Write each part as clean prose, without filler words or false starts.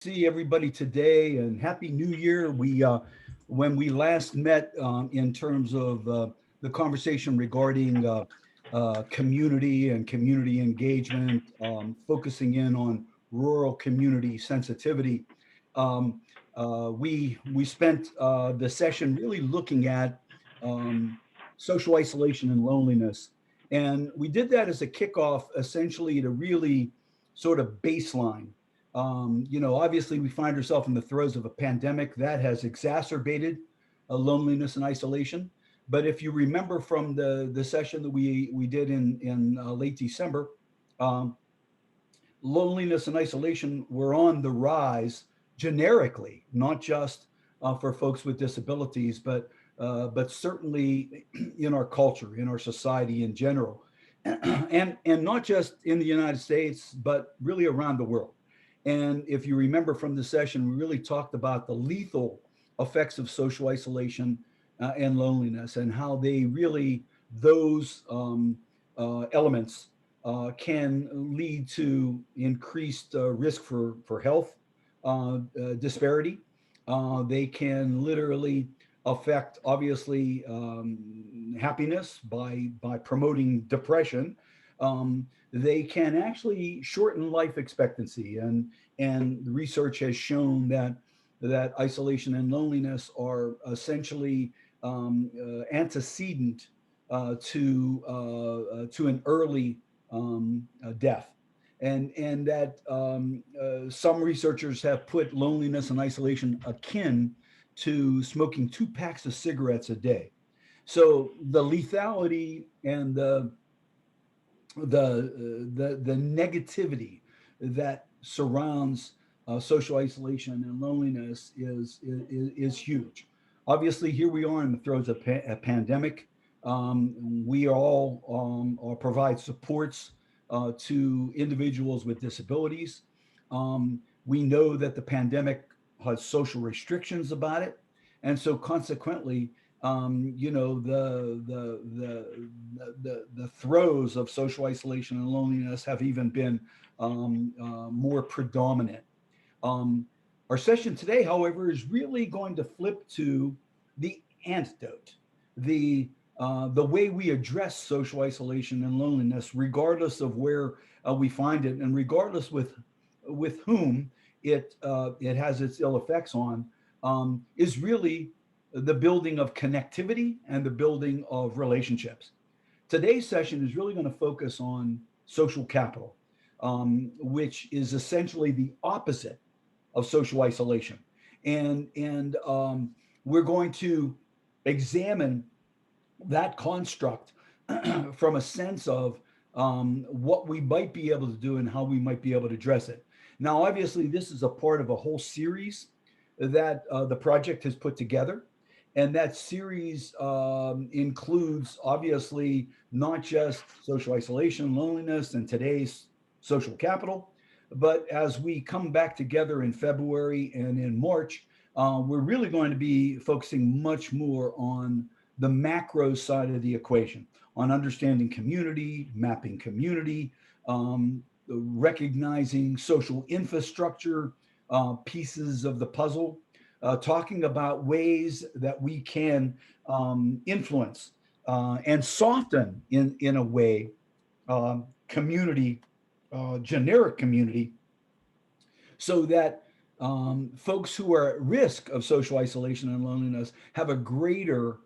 See everybody today, and happy New Year. When we last met, in terms of the conversation regarding community and community engagement, focusing in on rural community sensitivity, um, we spent the session really looking at um, social isolation and loneliness, and we did that as a kickoff, essentially to really sort of baseline. Obviously, we find ourselves in the throes of a pandemic that has exacerbated loneliness and isolation. But if you remember from the session that we did in late December, um, loneliness and isolation were on the rise generically, not just for folks with disabilities, but certainly in our culture, in our society in general, and not just in the United States, but really around the world. And if you remember from the session, we really talked about the lethal effects of social isolation and loneliness, and how they really those elements can lead to increased risk for health disparity. They can literally affect, obviously, happiness by promoting depression. They can actually shorten life expectancy, and the research has shown that isolation and loneliness are essentially antecedent to an early death. And that some researchers have put loneliness and isolation akin to smoking 2 packs of cigarettes a day. So the lethality and the negativity that surrounds social isolation and loneliness is huge. Obviously, here we are in the throes of a pandemic. We all provide supports to individuals with disabilities. We know that the pandemic has social restrictions about it, and so consequently, the throes of social isolation and loneliness have even been more predominant. Um, our session today, however, is really going to flip to the antidote, the way we address social isolation and loneliness, regardless of where we find it, and regardless with whom it has its ill effects on, is really the building of connectivity and the building of relationships. Today's session is really going to focus on social capital, which is essentially the opposite of social isolation. And we're going to examine that construct from a sense of what we might be able to do and how we might be able to address it. Now, obviously, this is a part of a whole series that the project has put together. And that series includes, obviously, not just social isolation, loneliness, and today's social capital, but as we come back together in February and in March, we're really going to be focusing much more on the macro side of the equation, on understanding community, mapping community, recognizing social infrastructure pieces of the puzzle, talking about ways that we can influence and soften in a way community, generic community, so that folks who are at risk of social isolation and loneliness have a greater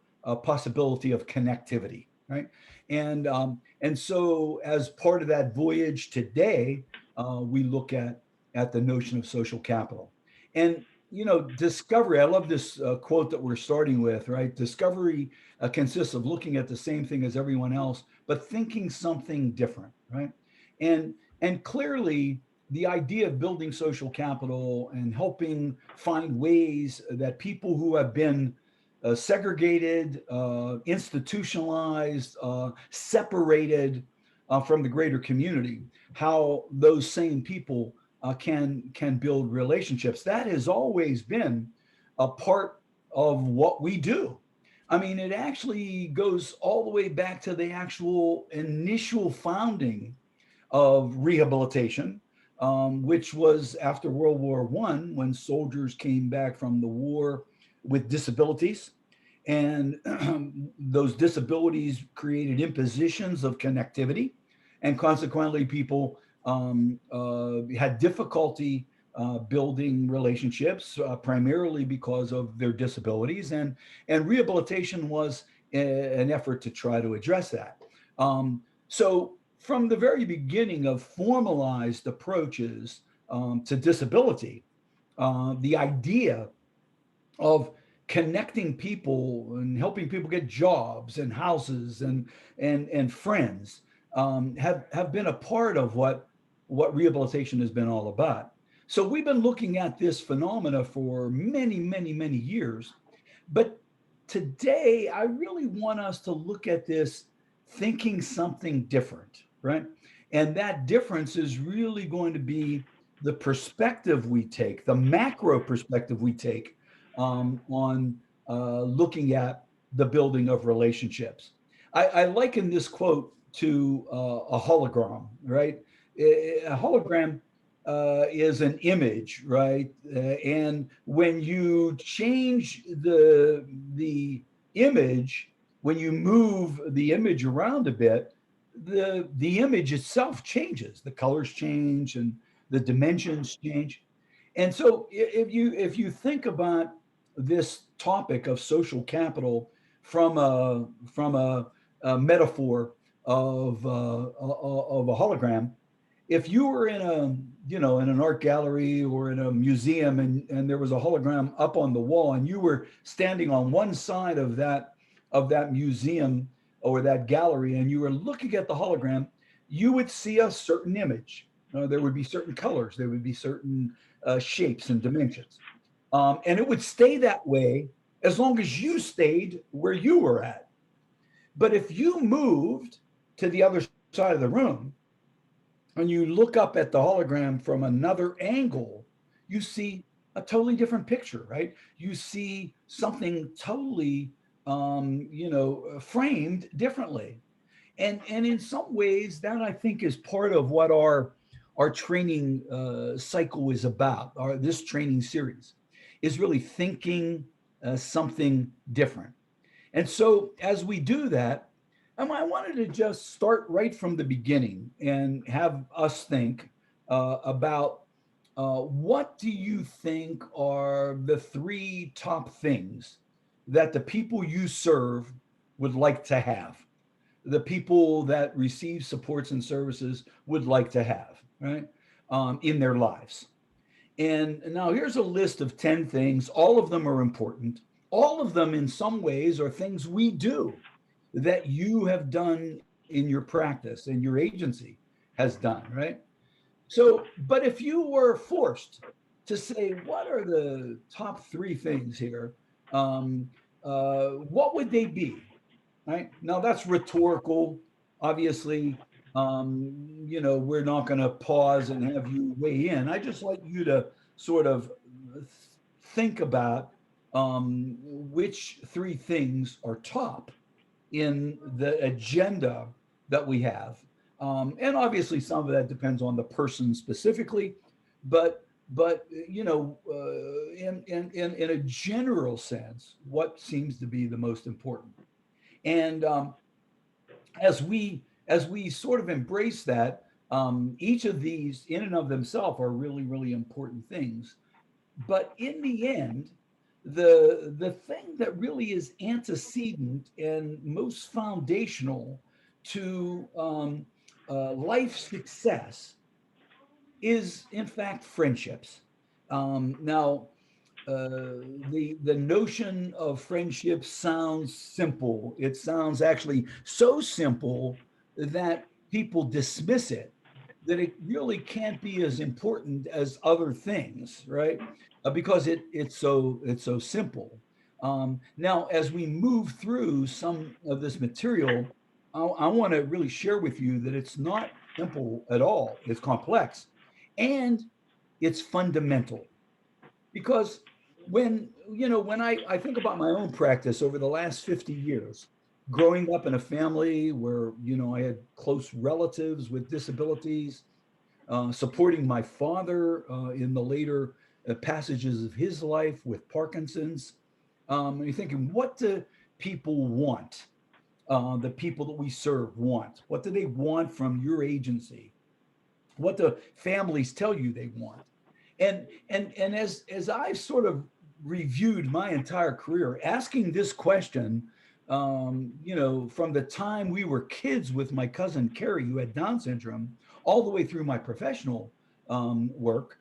possibility of connectivity, right? And so, as part of that voyage today, we look at the notion of social capital, and discovery. I love this quote that we're starting with, right? Discovery consists of looking at the same thing as everyone else, but thinking something different, right? And clearly, the idea of building social capital and helping find ways that people who have been segregated, institutionalized, separated from the greater community, how those same people can build relationships. That has always been a part of what we do. I mean, it actually goes all the way back to the actual initial founding of rehabilitation, which was after World War One, when soldiers came back from the war with disabilities. And those disabilities created impositions of connectivity. And consequently, people had difficulty building relationships, primarily because of their disabilities. And rehabilitation was an effort to try to address that. So, from the very beginning of formalized approaches to disability, the idea of connecting people and helping people get jobs and houses and friends have been a part of what rehabilitation has been all about. So we've been looking at this phenomena for many years, but today I really want us to look at this thinking something different, right? And that difference is really going to be the perspective we take, the macro perspective we take on looking at the building of relationships. I liken this quote to a hologram, right? A hologram is an image, right? And when you change the image, when you move the image around a bit, the image itself changes. The colors change and the dimensions change. And so if you think about this topic of social capital from a metaphor of a hologram, if you were in a in an art gallery or in a museum, and there was a hologram up on the wall, and you were standing on one side of that museum or that gallery, and you were looking at the hologram, you would see a certain image. There would be certain colors, there would be certain shapes and dimensions, and it would stay that way as long as you stayed where you were at. But if you moved to the other side of the room and you look up at the hologram from another angle, you see a totally different picture, right? You see something totally, framed differently. And in some ways, that I think is part of what our training cycle is about. Our This training series is really thinking something different. And so as we do that, I wanted to just start right from the beginning and have us think about what do you think are the three top things that the people you serve would like to have, the people that receive supports and services would like to have, right, in their lives. And now here's a list of 10 things. All of them are important. All of them, in some ways, are things we do that you have done in your practice and your agency has done, right? So, but if you were forced to say, what are the top three things here? Um, what would they be? Right now, that's rhetorical. Obviously, we're not going to pause and have you weigh in. I just like you to sort of think about which three things are top in the agenda that we have. And obviously, some of that depends on the person specifically, but in a general sense, what seems to be the most important. And as we sort of embrace that, each of these in and of themselves are really important things. But in the end, the thing that really is antecedent and most foundational to life success is, in fact, friendships. Now, the notion of friendship sounds simple. It sounds actually so simple that people dismiss it, that it really can't be as important as other things, right? Because it's so simple. Now, as we move through some of this material, I want to really share with you that it's not simple at all. It's complex, and it's fundamental. Because when I think about my own practice over the last 50 years, growing up in a family where I had close relatives with disabilities, supporting my father in the later passages of his life with Parkinson's. And you're thinking, what do people want? The people that we serve want? What do they want from your agency? What do families tell you they want? And as I've sort of reviewed my entire career, asking this question, from the time we were kids with my cousin Carrie, who had Down syndrome, all the way through my professional work,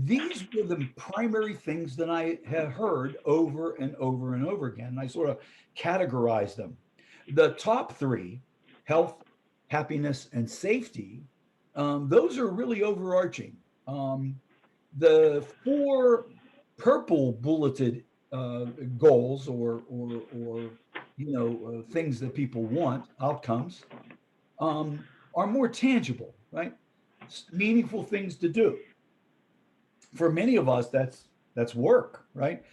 these were the primary things that I had heard over and over and over again. And I sort of categorized them. The top three, health, happiness, and safety, those are really overarching. The four purple bulleted goals or things that people want, outcomes, are more tangible, right? Meaningful things to do. For many of us, that's work, right?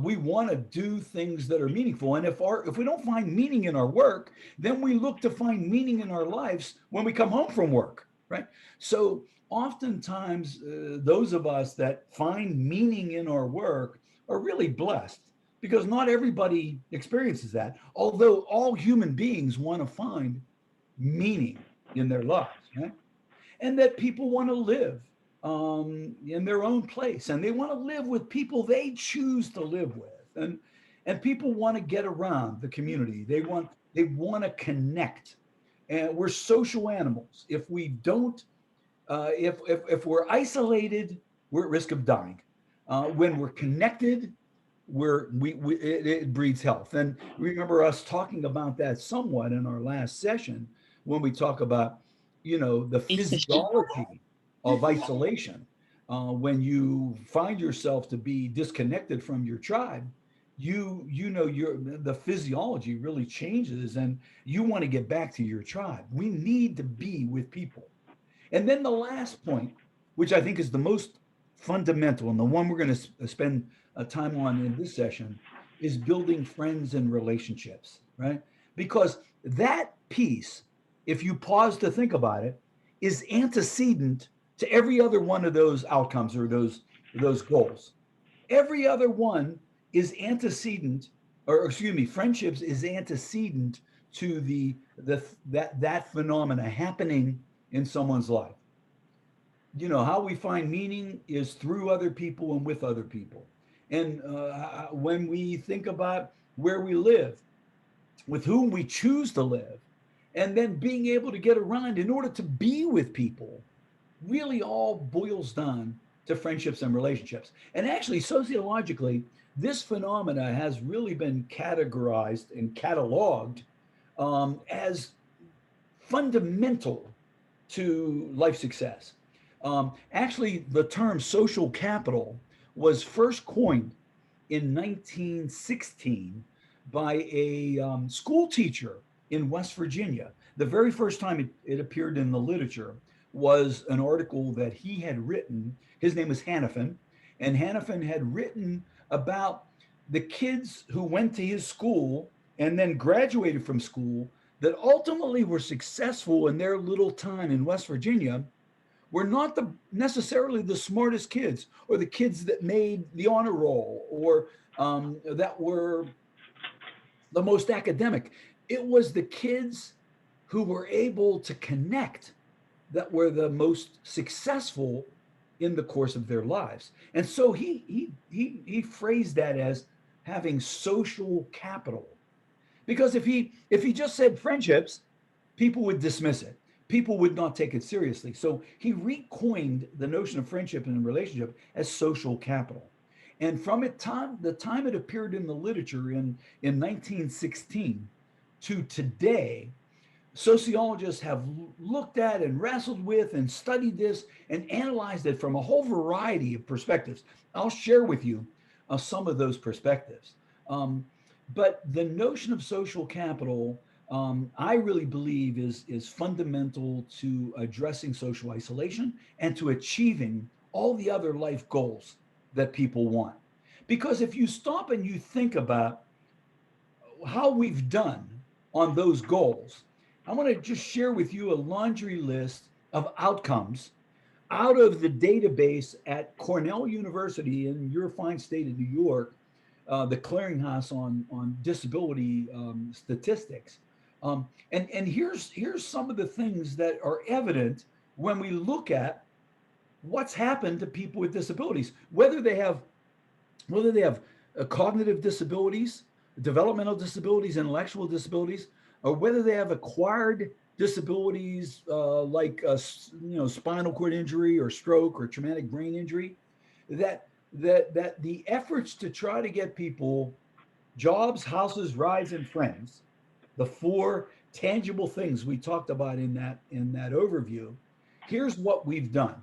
We want to do things that are meaningful, and if we don't find meaning in our work, then we look to find meaning in our lives when we come home from work, right? So oftentimes, those of us that find meaning in our work are really blessed because not everybody experiences that. Although all human beings want to find meaning in their lives, right? And that people want to live in their own place, and they want to live with people they choose to live with, and people want to get around the community. They want to connect, and we're social animals. If we don't, if we're isolated, we're at risk of dying. When we're connected, it breeds health. And remember us talking about that somewhat in our last session when we talk about, the physiology of isolation. When you find yourself to be disconnected from your tribe, the physiology really changes, and you want to get back to your tribe. We need to be with people. And then the last point, which I think is the most fundamental and the one we're going to spend time on in this session, is building friends and relationships, right? Because that piece, if you pause to think about it, is antecedent to every other one of those outcomes or those goals. Every other one is antecedent, or excuse me, friendships is antecedent to that phenomena happening in someone's life. How we find meaning is through other people and with other people. And when we think about where we live, with whom we choose to live, and then being able to get around in order to be with people, really all boils down to friendships and relationships. And actually, sociologically, this phenomena has really been categorized and cataloged as fundamental to life success. Actually, the term social capital was first coined in 1916 by a school teacher in West Virginia. The very first time it appeared in the literature was an article that he had written. His name was Hannafin, and Hannafin had written about the kids who went to his school and then graduated from school that ultimately were successful in their little time in West Virginia were not necessarily the smartest kids or the kids that made the honor roll or that were the most academic. It was the kids who were able to connect that were the most successful in the course of their lives. And so he phrased that as having social capital. Because if he just said friendships, people would dismiss it. People would not take it seriously. So he recoined the notion of friendship and relationship as social capital. And from the time it appeared in the literature in 1916 to today, sociologists have looked at and wrestled with and studied this and analyzed it from a whole variety of perspectives. I'll share with you some of those perspectives. But the notion of social capital, I really believe is fundamental to addressing social isolation and to achieving all the other life goals that people want. Because if you stop and you think about how we've done on those goals, I want to just share with you a laundry list of outcomes out of the database at Cornell University in your fine state of New York, the clearinghouse on disability statistics. And here's some of the things that are evident when we look at what's happened to people with disabilities, whether they have cognitive disabilities, developmental disabilities, intellectual disabilities, or whether they have acquired disabilities like spinal cord injury or stroke or traumatic brain injury, that the efforts to try to get people jobs, houses, rides, and friends, the four tangible things we talked about in that overview. Here's what we've done.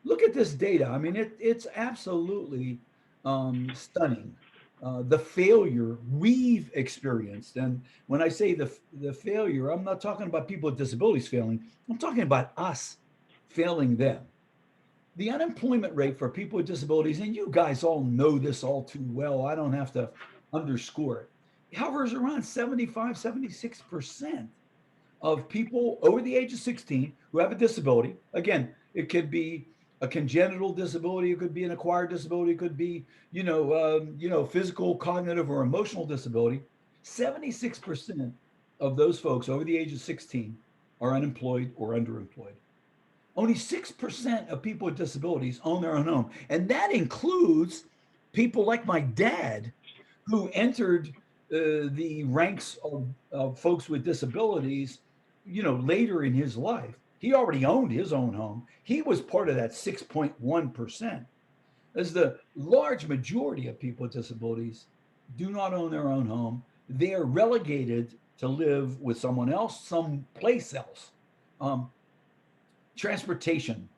Look at this data. I mean, it's absolutely stunning. The failure we've experienced, and when I say the failure, I'm not talking about people with disabilities failing. I'm talking about us failing them. The unemployment rate for people with disabilities, and you guys all know this all too well. I don't have to underscore it. It hovers around 75, 76% of people over the age of 16 who have a disability. Again, it could be a congenital disability, it could be an acquired disability, it could be, physical, cognitive, or emotional disability. 76% of those folks over the age of 16 are unemployed or underemployed. Only 6% of people with disabilities own their own home. And that includes people like my dad, who entered the ranks of folks with disabilities, later in his life. He already owned his own home. He was part of that 6.1%. As the large majority of people with disabilities do not own their own home, they are relegated to live with someone else, someplace else. Um, Transportation,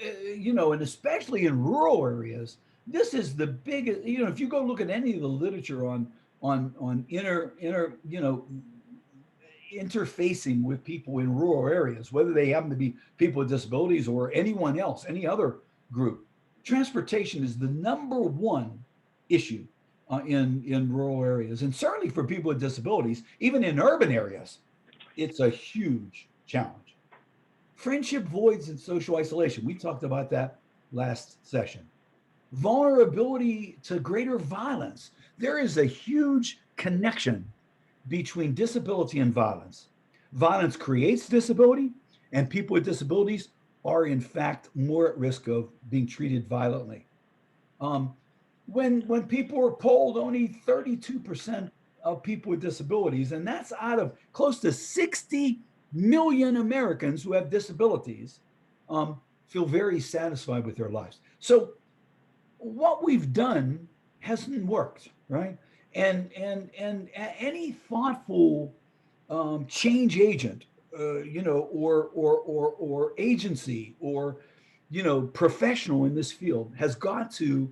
and especially in rural areas, this is the biggest. If you go look at any of the literature on interfacing with people in rural areas, whether they happen to be people with disabilities or anyone else, any other group, transportation is the number one issue in rural areas, and certainly for people with disabilities, even in urban areas, it's a huge challenge. Friendship voids and social isolation. We talked about that last session. Vulnerability to greater violence. There is a huge connection between disability and violence. Violence creates disability, and people with disabilities are, in fact, more at risk of being treated violently. Um, when people are polled, only 32% of people with disabilities, and that's out of close to 60 million Americans who have disabilities, feel very satisfied with their lives. So what we've done hasn't worked, right? And any thoughtful change agent, or agency, or professional in this field has got to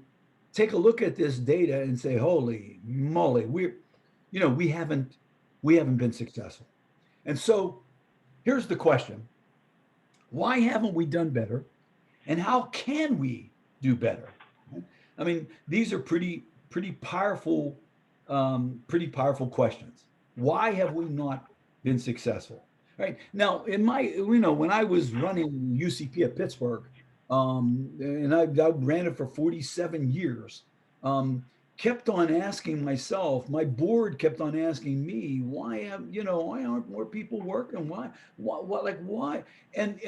take a look at this data and say, "Holy moly, we haven't been successful." And so here's the question: why haven't we done better, and how can we do better? I mean, these are pretty powerful questions. Why have we not been successful? Right now, when I was running UCP at Pittsburgh, and I ran it for 47 years. Kept on asking myself, my board kept on asking me, why aren't more people working? Why? And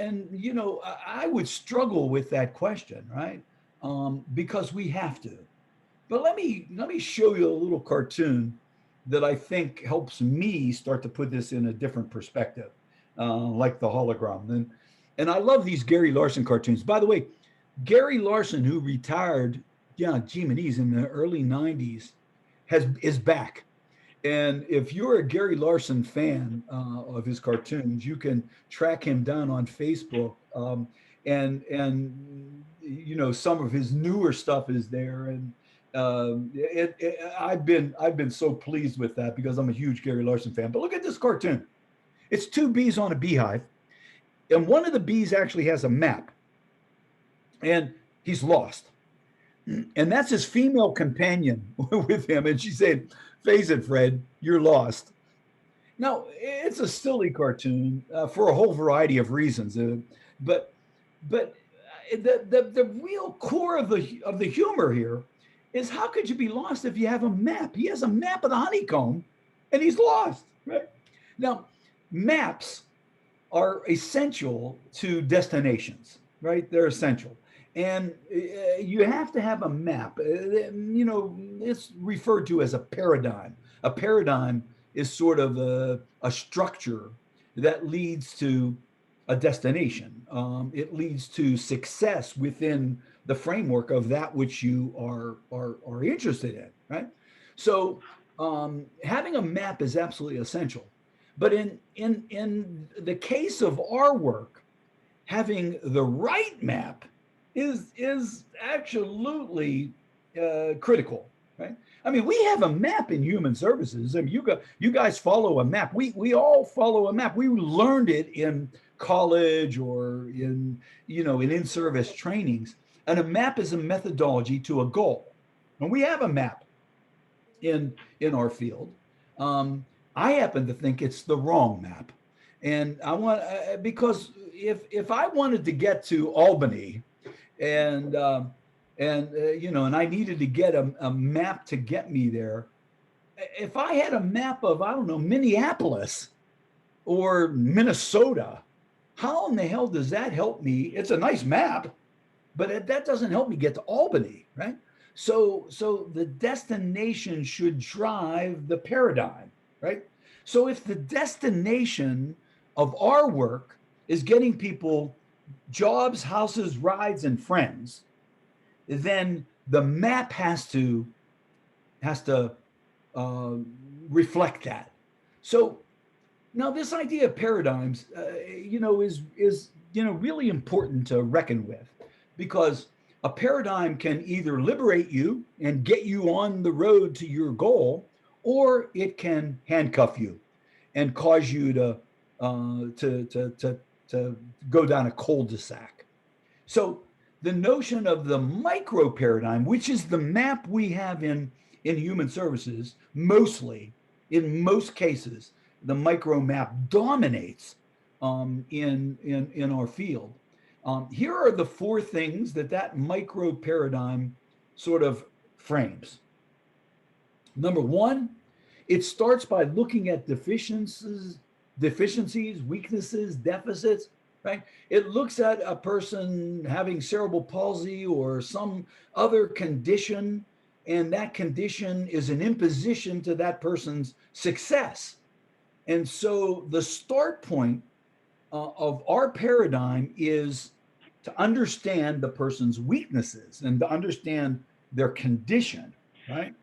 I would struggle with that question, right? Because we have to. But let me show you a little cartoon that I think helps me start to put this in a different perspective, like the hologram. And I love these Gary Larson cartoons. By the way, Gary Larson, who retired, in the early 90s, is back. And if you're a Gary Larson fan of his cartoons, you can track him down on Facebook. And some of his newer stuff is there. And I've been so pleased with that because I'm a huge Gary Larson fan. But look at this cartoon. It's two bees on a beehive, and one of the bees actually has a map, and he's lost. And that's his female companion with him. And she said, "Face it, Fred, you're lost." Now, it's a silly cartoon for a whole variety of reasons. But the real core of the humor here is, how could you be lost if you have a map? He has a map of the honeycomb, and he's lost. Right now, maps are essential to destinations. Right, they're essential, and you have to have a map. It's referred to as a paradigm. A paradigm is sort of a structure that leads to a destination. It leads to success within the framework of that which you are interested in, right? So having a map is absolutely essential. But in the case of our work, having the right map is absolutely critical, right? I mean, we have a map in human services. I mean, you guys follow a map. We all follow a map. We learned it in college or in in-service trainings. And a map is a methodology to a goal. And we have a map in our field. I happen to think it's the wrong map, and I want because if I wanted to get to Albany, and and I needed to get a map to get me there, if I had a map of, I don't know, Minneapolis or Minnesota, how in the hell does that help me? It's a nice map, but that doesn't help me get to Albany, right? So the destination should drive the paradigm, right? So if the destination of our work is getting people jobs, houses, rides, and friends, then the map has to uh, reflect that. So now this idea of paradigms, is really important to reckon with, because a paradigm can either liberate you and get you on the road to your goal, or it can handcuff you and cause you to go down a cul-de-sac. So the notion of the micro paradigm, which is the map we have in human services, mostly, in most cases, the micro map dominates in our field. Here are the four things that micro paradigm sort of frames. Number one, it starts by looking at deficiencies, weaknesses, deficits, right? It looks at a person having cerebral palsy or some other condition, and that condition is an imposition to that person's success. And so the start point of our paradigm is to understand the person's weaknesses and to understand their condition, right?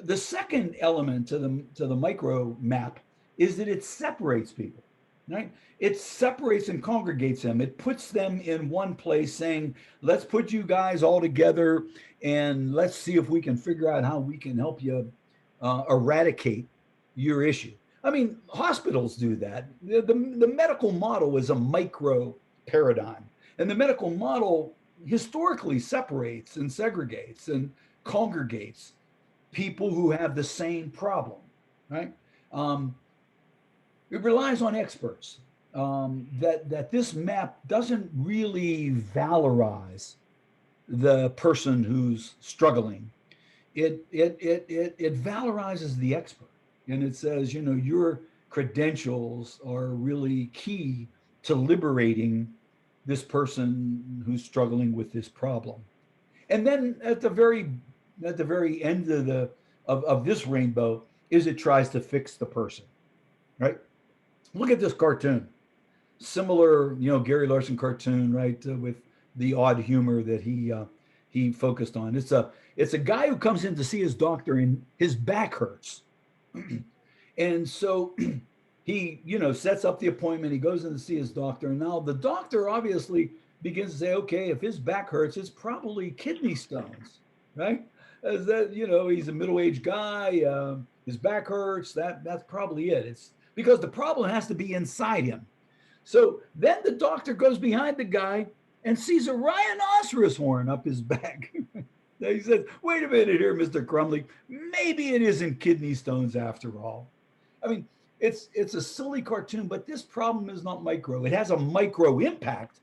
The second element to the micro map is that it separates people, right? It separates and congregates them. It puts them in one place, saying, let's put you guys all together and let's see if we can figure out how we can help you eradicate your issue. I mean, hospitals do that. The medical model is a micro paradigm, and the medical model historically separates and segregates and congregates people who have the same problem, right? Um, it relies on experts. That this map doesn't really valorize the person who's struggling. It valorizes the expert, and it says, your credentials are really key to liberating this person who's struggling with this problem. And then at the very end of this rainbow is it tries to fix the person, right? Look at this cartoon, similar, Gary Larson cartoon, right, with the odd humor that he focused on. It's a guy who comes in to see his doctor and his back hurts, and so he sets up the appointment. He goes in to see his doctor, and now the doctor obviously begins to say, okay, if his back hurts, it's probably kidney stones, right? As that, he's a middle-aged guy, his back hurts, that's probably it. It's because the problem has to be inside him. So then the doctor goes behind the guy and sees a rhinoceros horn up his back. He says, wait a minute here, Mr. Crumley, maybe it isn't kidney stones after all. I mean, it's a silly cartoon, but this problem is not micro. It has a micro impact,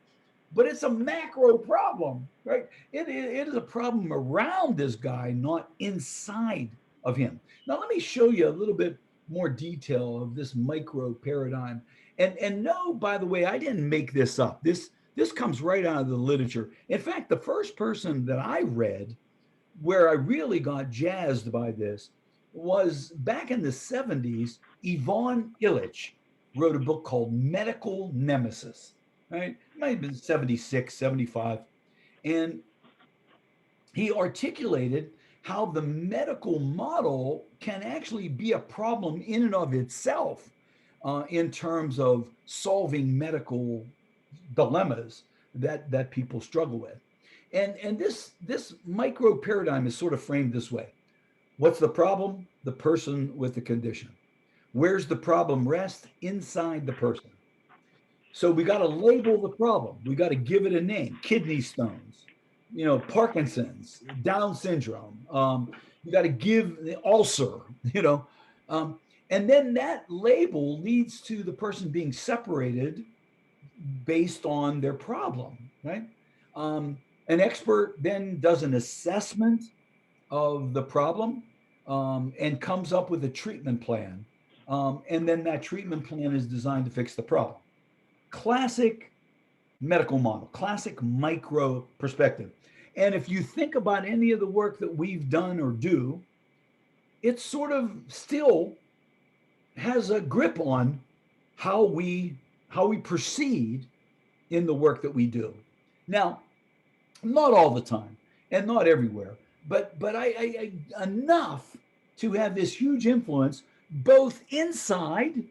but it's a macro problem, right? It is a problem around this guy, not inside of him. Now, let me show you a little bit more detail of this micro paradigm. And no, by the way, I didn't make this up. This comes right out of the literature. In fact, the first person that I read where I really got jazzed by this was back in the 70s. Ivan Illich wrote a book called Medical Nemesis, right? It might have been 76, 75. And he articulated how the medical model can actually be a problem in and of itself in terms of solving medical dilemmas that people struggle with. And this micro paradigm is sort of framed this way. What's the problem? The person with the condition. Where's the problem rest? Inside the person. So we got to label the problem. We got to give it a name. Kidney stones, Parkinson's, Down syndrome. You got to give the ulcer, um, and then that label leads to the person being separated based on their problem, right? Um, an expert then does an assessment of the problem and comes up with a treatment plan. And then that treatment plan is designed to fix the problem. Classic medical model, classic micro perspective. And if you think about any of the work that we've done or do, it sort of still has a grip on how we how we proceed in the work that we do. Now, not all the time and not everywhere, but I enough to have this huge influence both inside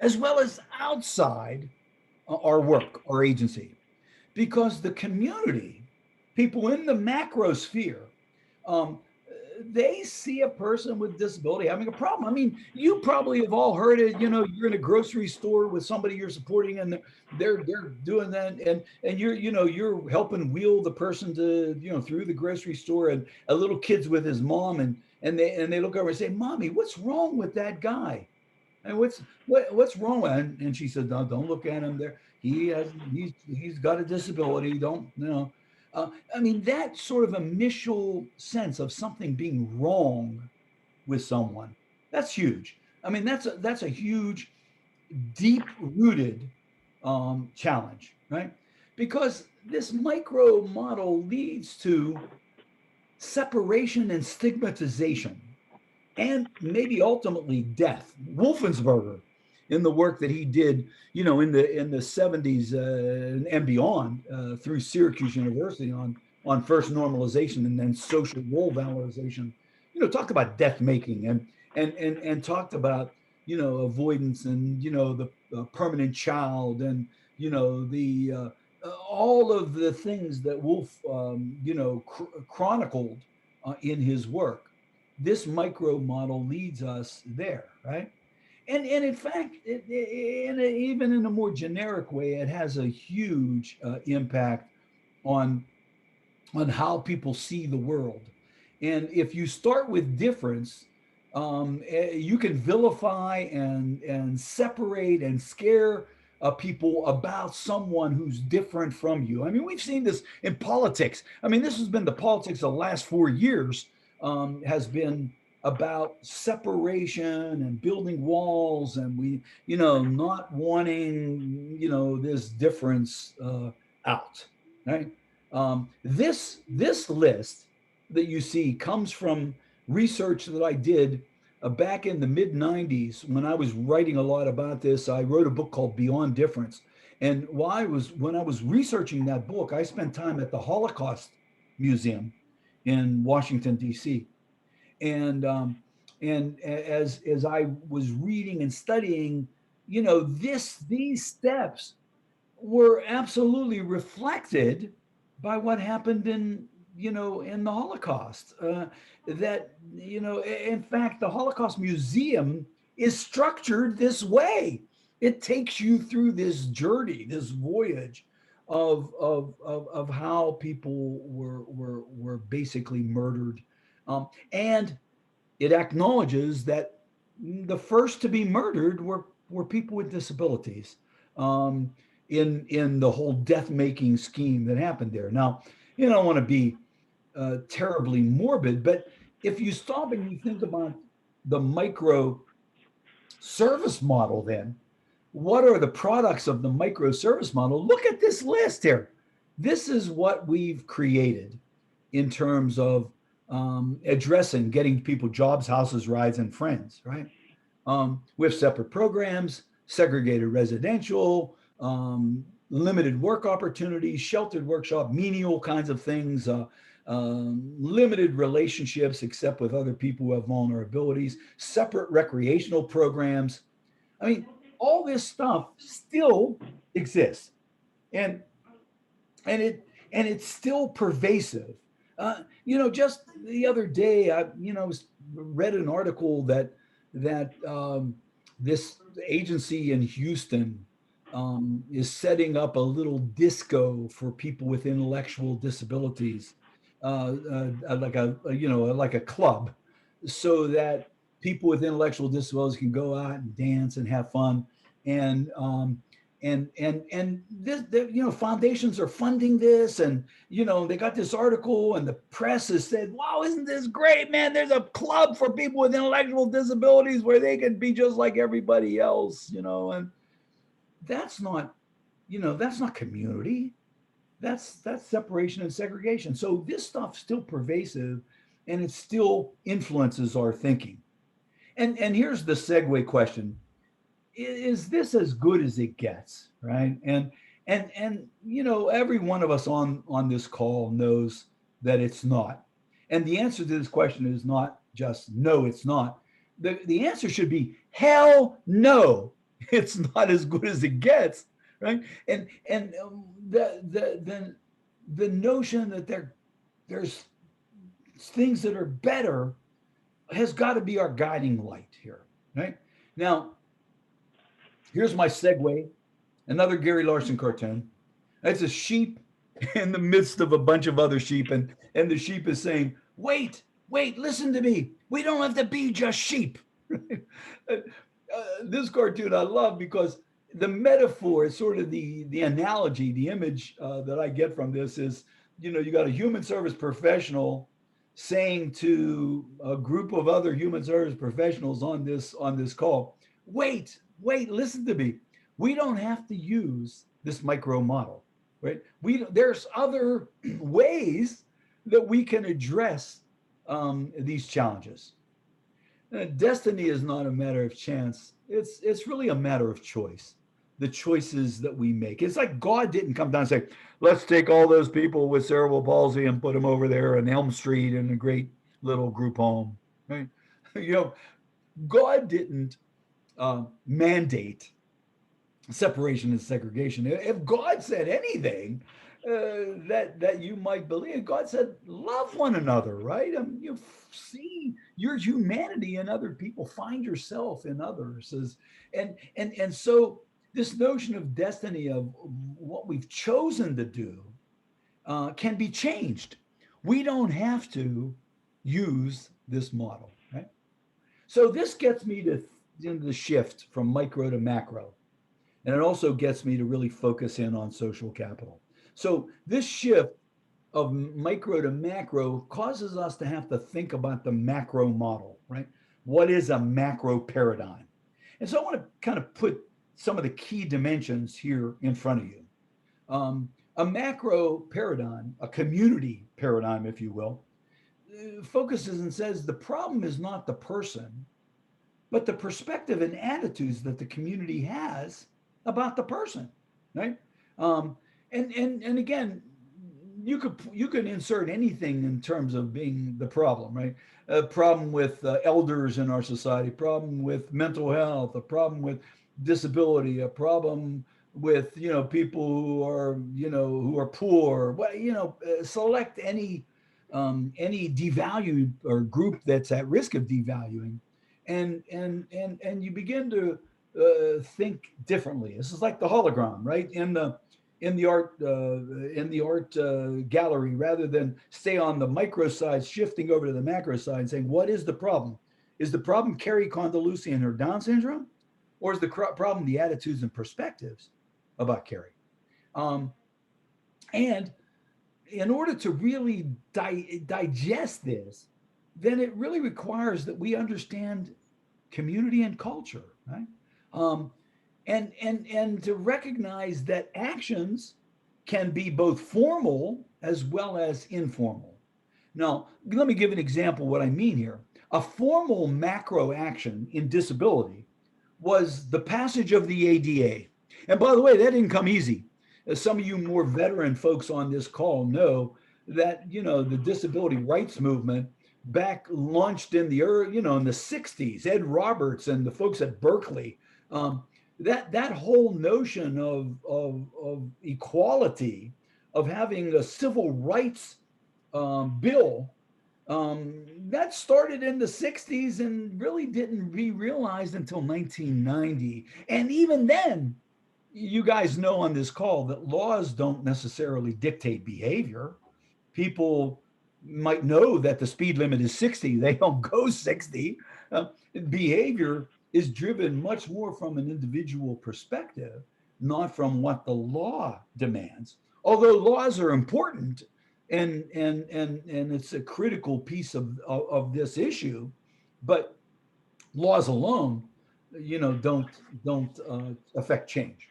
as well as outside our work, our agency, because the community, people in the macro sphere, um, they see a person with disability having a problem. I mean, you probably have all heard it. You're in a grocery store with somebody you're supporting, and they're doing that, and you're helping wheel the person to through the grocery store, and a little kid's with his mom, and they look over and say, "Mommy, what's wrong with that guy? And what's wrong with him?" And she said, "No, don't look at him there. He's got a disability. Don't I mean, that sort of initial sense of something being wrong with someone, that's huge. I mean, that's a huge, deep rooted challenge, right? Because this micro model leads to separation and stigmatization and maybe ultimately death. Wolfensberger, in the work that he did, in the 70s and beyond, through Syracuse University on first normalization and then social role valorization, talked about death making and talked about avoidance and the permanent child and the all of the things that Wolf chronicled in his work. This micro model leads us there, right? And in fact, even in a more generic way, it has a huge impact on how people see the world. And if you start with difference, you can vilify and separate and scare people about someone who's different from you. I mean, we've seen this in politics. I mean, this has been the politics of the last 4 years, has been about separation and building walls, and we, not wanting, this difference out, right? This list that you see comes from research that I did back in the mid 90s when I was writing a lot about this. I wrote a book called Beyond Difference. And when I was researching that book, I spent time at the Holocaust Museum in Washington, D.C. And as I was reading and studying, these steps were absolutely reflected by what happened in the Holocaust. That in fact, the Holocaust Museum is structured this way. It takes you through this journey, this voyage of how people were basically murdered, and it acknowledges that the first to be murdered were people with disabilities, um, in the whole death making scheme that happened there. Now, you don't want to be terribly morbid, but if you stop and you think about the micro service model, then what are the products of the microservice model? Look at this list here. This is what we've created in terms of addressing getting people jobs, houses, rides, and friends, right? We have separate programs, segregated residential, limited work opportunities, sheltered workshop, menial kinds of things, limited relationships except with other people who have vulnerabilities, separate recreational programs. I mean, all this stuff still exists, and it's still pervasive. Just the other day, I read an article that this agency in Houston is setting up a little disco for people with intellectual disabilities, like a club, so that people with intellectual disabilities can go out and dance and have fun. And this, foundations are funding this, and they got this article, and the press has said, wow, isn't this great, man? There's a club for people with intellectual disabilities where they can be just like everybody else. And that's not that's not community. That's separation and segregation. So this stuff's still pervasive, and it still influences our thinking. And here's the segue question: is this as good as it gets, right? And every one of us on this call knows that it's not. And the answer to this question is not just no, it's not. The answer should be hell no. It's not as good as it gets, right? And the notion that there's things that are better has got to be our guiding light here, right? Now, here's my segue. Another Gary Larson cartoon. It's a sheep in the midst of a bunch of other sheep, and the sheep is saying, "Wait, wait, listen to me. We don't have to be just sheep." This cartoon I love because the metaphor is sort of the analogy, the image that I get from this is, you got a human service professional saying to a group of other human service professionals on this call, wait, listen to me. We don't have to use this micro model, right? There's other ways that we can address these challenges. Destiny is not a matter of chance. It's really a matter of choice. The choices that we make. It's like God didn't come down and say, let's take all those people with cerebral palsy and put them over there on Elm Street in a great little group home. Right? You know, God didn't mandate separation and segregation. If God said anything that you might believe, God said, "Love one another." Right? You see your humanity in other people. Find yourself in others. So this notion of destiny, of what we've chosen to do, can be changed. We don't have to use this model. Right? So this gets me to the shift from micro to macro. And it also gets me to really focus in on social capital. So this shift of micro to macro causes us to have to think about the macro model, right? What is a macro paradigm? And so I want to kind of put some of the key dimensions here in front of you. A macro paradigm, a community paradigm, if you will, focuses and says the problem is not the person, but the perspective and attitudes that the community has about the person, right? And again, you can insert anything in terms of being the problem, right? A problem with elders in our society, problem with mental health, a problem with disability, a problem with people who are poor. Well, select any devalued or group that's at risk of devaluing, and you begin to think differently. This is like the hologram, right? In the art gallery, rather than stay on the micro side, shifting over to the macro side and saying, what is the problem? Is the problem Carrie Condeluci and her Down syndrome? Or is the problem the attitudes and perspectives about Carrie? Um, and in order to really digest this, then it really requires that we understand community and culture, right? Um, and to recognize that actions can be both formal as well as informal. Now, let me give an example of what I mean here. A formal macro action in disability was the passage of the ADA. And by the way, that didn't come easy. As some of you more veteran folks on this call know, that the disability rights movement back launched in the in the 60s. Ed Roberts and the folks at Berkeley, that whole notion of equality, of having a civil rights bill, that started in the 60s and really didn't be realized until 1990. And even then, you guys know on this call that laws don't necessarily dictate behavior. People might know that the speed limit is 60, they don't go 60. Behavior is driven much more from an individual perspective, not from what the law demands. Although laws are important, and it's a critical piece of this issue, but laws alone, don't affect change.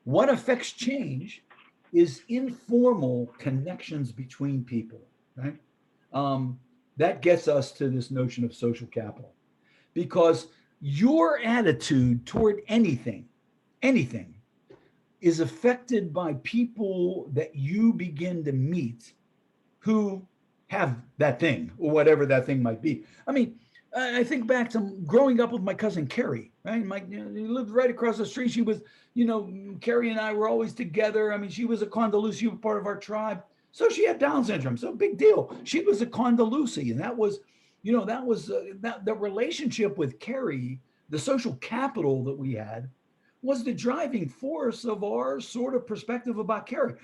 What affects change is informal connections between people, right? Um, that gets us to this notion of social capital, because your attitude toward anything is affected by people that you begin to meet who have that thing, or whatever that thing might be. I mean, I think back to growing up with my cousin Carrie, right? He lived right across the street. She was, Carrie and I were always together. I mean, she was a Condeluci, she was part of our tribe. So she had Down syndrome. So big deal. She was a Condeluci. And that the relationship with Carrie, the social capital that we had, was the driving force of our sort of perspective about Carrie.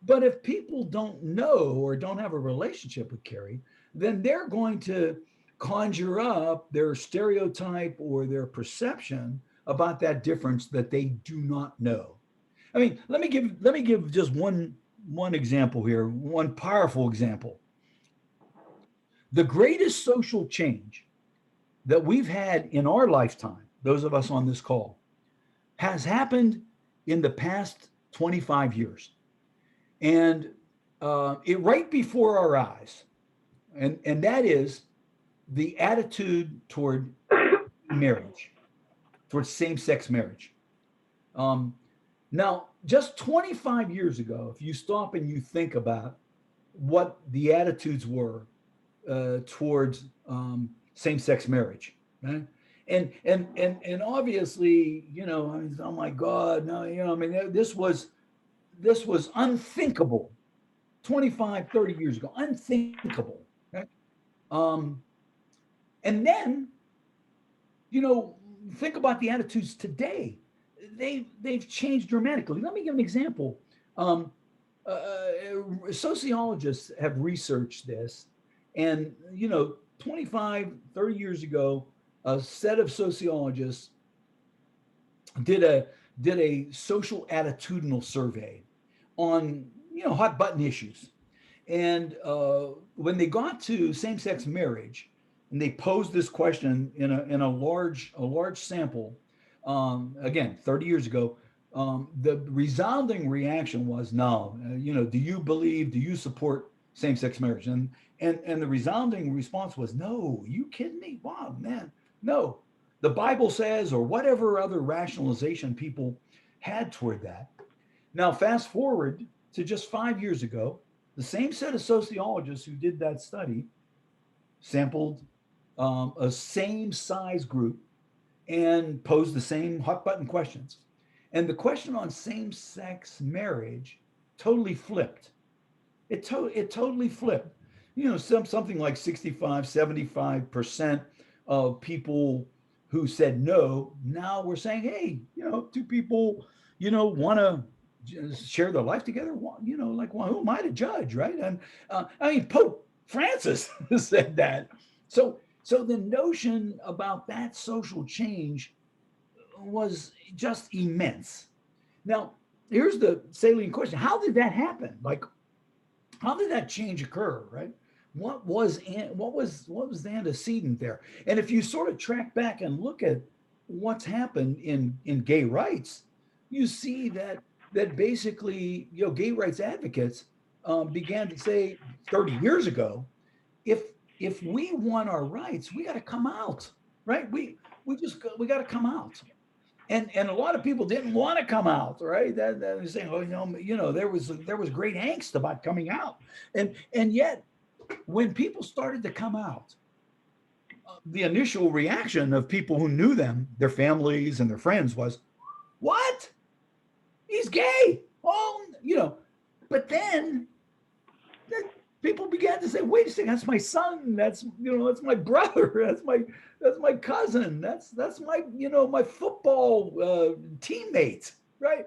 But if people don't know or don't have a relationship with Carrie, then they're going to conjure up their stereotype or their perception about that difference that they do not know. I mean, let me give just one example here, one powerful example. The greatest social change that we've had in our lifetime, those of us on this call, has happened in the past 25 years. And it right before our eyes, and that is the attitude toward marriage, towards same-sex marriage. Um, Now, just 25 years ago, if you stop and you think about what the attitudes were towards same-sex marriage, right? And obviously, oh my God, no, I mean, this was unthinkable 25, 30 years ago, unthinkable, right? Um, and then, you know, think about the attitudes today. They've changed dramatically. Let me give an example. Um, Sociologists have researched this, and 25, 30 years ago, a set of sociologists did a did a social attitudinal survey on hot button issues. And when they got to same-sex marriage, and they posed this question in a large sample, again 30 years ago, the resounding reaction was no. Do you support same-sex marriage? And the resounding response was no. You kidding me? Wow, man, no. The Bible says, or whatever other rationalization people had toward that. Now, fast forward to just 5 years ago, the same set of sociologists who did that study sampled a same size group and posed the same hot button questions. And the question on same sex marriage totally flipped. It totally flipped. Something like 65, 75% of people who said no now we're saying, hey, two people, want to share their life together. Like, well, who am I to judge, right? And I mean, Pope Francis said that. So So the notion about that social change was just immense. Now, here's the salient question: how did that happen? Like, how did that change occur? Right? What was the antecedent there? And if you sort of track back and look at what's happened in gay rights, you see that basically, gay rights advocates began to say 30 years ago, if if we want our rights, we got to come out, right? We got to come out. And a lot of people didn't want to come out, right? That was saying, oh, there was great angst about coming out, and yet when people started to come out, the initial reaction of people who knew them, their families and their friends, was, "What? He's gay?" Oh, but then that people began to say, "Wait a second, that's my son. That's my brother. That's my cousin. That's my football teammate, right?"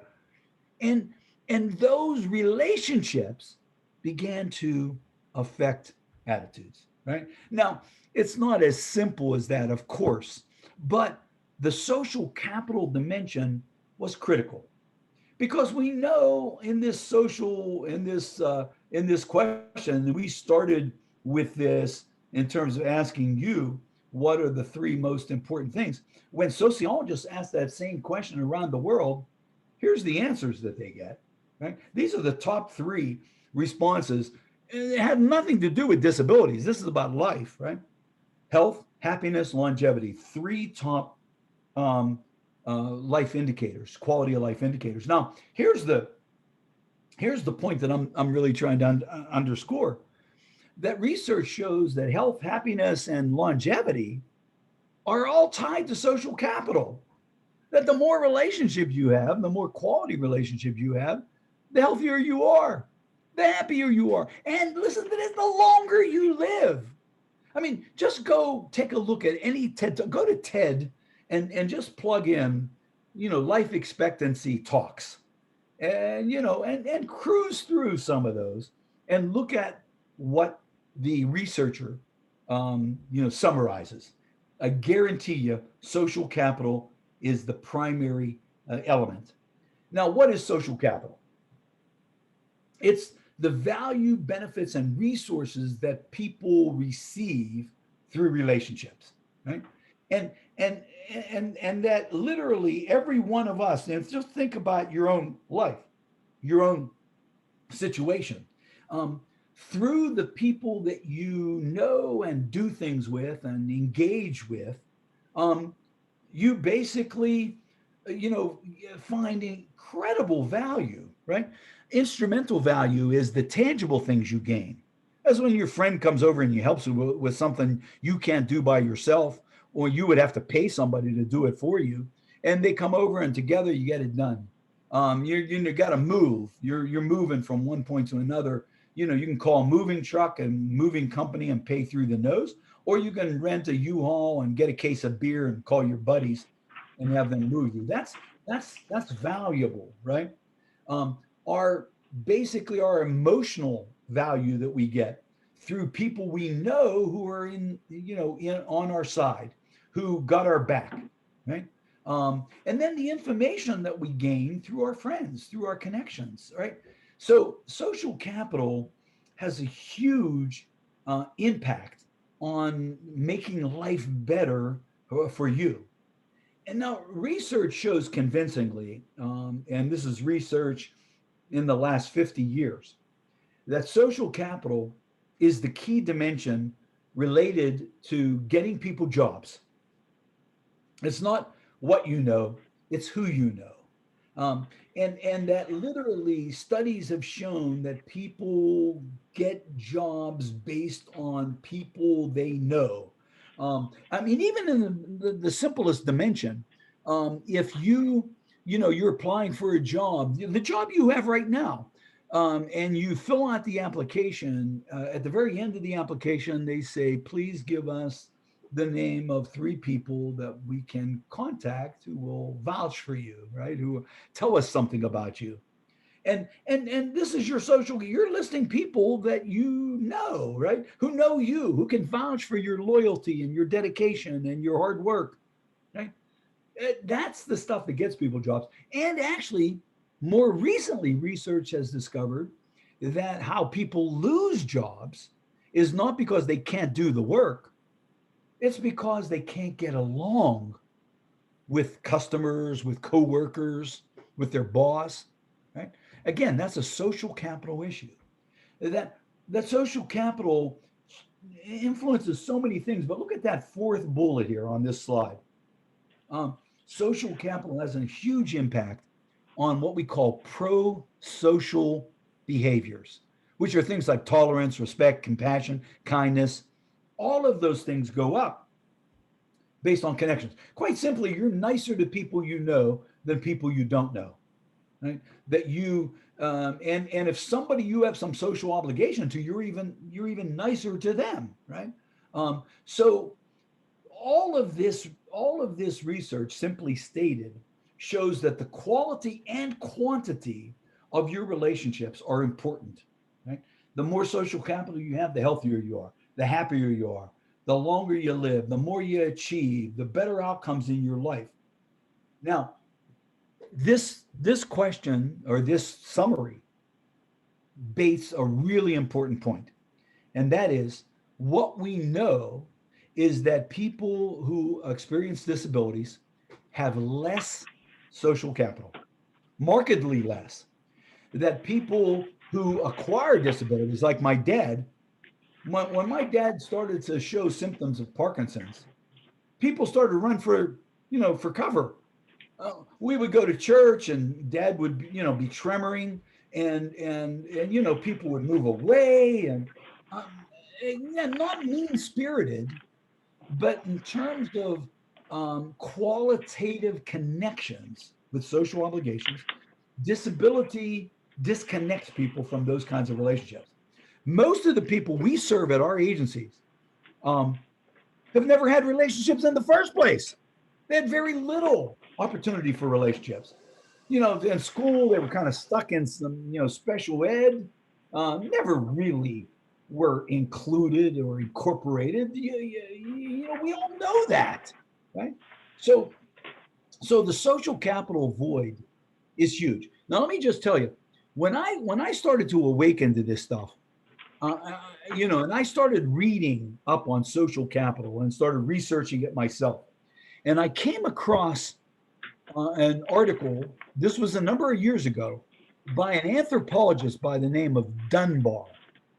And and those relationships began to affect attitudes, right? Now, it's not as simple as that, of course, but the social capital dimension was critical, because we know in this question, we started with this in terms of asking you, what are the three most important things? When sociologists ask that same question around the world, here's the answers that they get, right? These are the top three responses, and it had nothing to do with disabilities. This is about life, right? Health, happiness, longevity, three top um, life indicators, quality of life indicators. Now, here's the point that I'm really trying to underscore. That research shows that health, happiness, and longevity are all tied to social capital. That the more relationship you have, the more quality relationship you have, the healthier you are, the happier you are. And listen to this, the longer you live. I mean, just go take a look at any TED, go to TED and just plug in, life expectancy talks, and and cruise through some of those and look at what the researcher summarizes. I guarantee you social capital is the primary element. Now, what is social capital? It's the value, benefits, and resources that people receive through relationships, right? And and and that literally every one of us, and just think about your own life, your own situation, um, through the people that you know and do things with and engage with, um, you basically, find incredible value, right? Instrumental value is the tangible things you gain. That's when your friend comes over and you helps you with something you can't do by yourself, or you would have to pay somebody to do it for you. And they come over and together you get it done. You got to move. You're moving from one point to another. You can call a moving truck and moving company and pay through the nose, or you can rent a U-Haul and get a case of beer and call your buddies and have them move you. That's valuable, right? Um, our Basically our emotional value that we get through people we know who are in on our side, who got our back, right? And then the information that we gain through our friends, through our connections, right? So social capital has a huge impact on making life better for you. And now research shows convincingly, and this is research in the last 50 years, that social capital is the key dimension related to getting people jobs. It's not what you know, it's who you know. Um, and that literally studies have shown that people get jobs based on people they know. I mean, even in the simplest dimension, if you're applying for a job, the job you have right now, and you fill out the application, at the very end of the application, they say, please give us the name of three people that we can contact who will vouch for you, right? Who will tell us something about you. And this is your social, you're listing people that you know, right? Who know you, who can vouch for your loyalty and your dedication and your hard work, right? That's the stuff that gets people jobs. And actually, more recently, research has discovered that how people lose jobs is not because they can't do the work, it's because they can't get along with customers, with coworkers, with their boss, right? Again, that's a social capital issue. That that social capital influences so many things, but look at that fourth bullet here on this slide. Um, Social capital has a huge impact on what we call pro-social behaviors, which are things like tolerance, respect, compassion, kindness. All of those things go up based on connections. Quite simply, you're nicer to people you know than people you don't know, right? That you and if somebody you have some social obligation to, you're even nicer to them, right? So all of this research, simply stated, shows that the quality and quantity of your relationships are important, right? The more social capital you have, the healthier you are, the happier you are, the longer you live, the more you achieve, the better outcomes in your life. Now, this question or this summary bates a really important point, and that is what we know is that people who experience disabilities have less social capital, markedly less. That people who acquire disabilities, like my dad, when my dad started to show symptoms of Parkinson's, people started to run for cover. We would go to church, and Dad would be tremoring, and people would move away, um, and yeah, not mean spirited, but in terms of qualitative connections with social obligations, disability disconnects people from those kinds of relationships. Most of the people we serve at our agencies um, have never had relationships in the first place. They had very little opportunity for relationships. In school, they were kind of stuck in some special ed, never really were included or incorporated. We all know that, right? So, so the social capital void is huge. Now, let me just tell you, when I started to awaken to this stuff, and I started reading up on social capital and started researching it myself, and I came across an article. This was a number of years ago by an anthropologist by the name of Dunbar,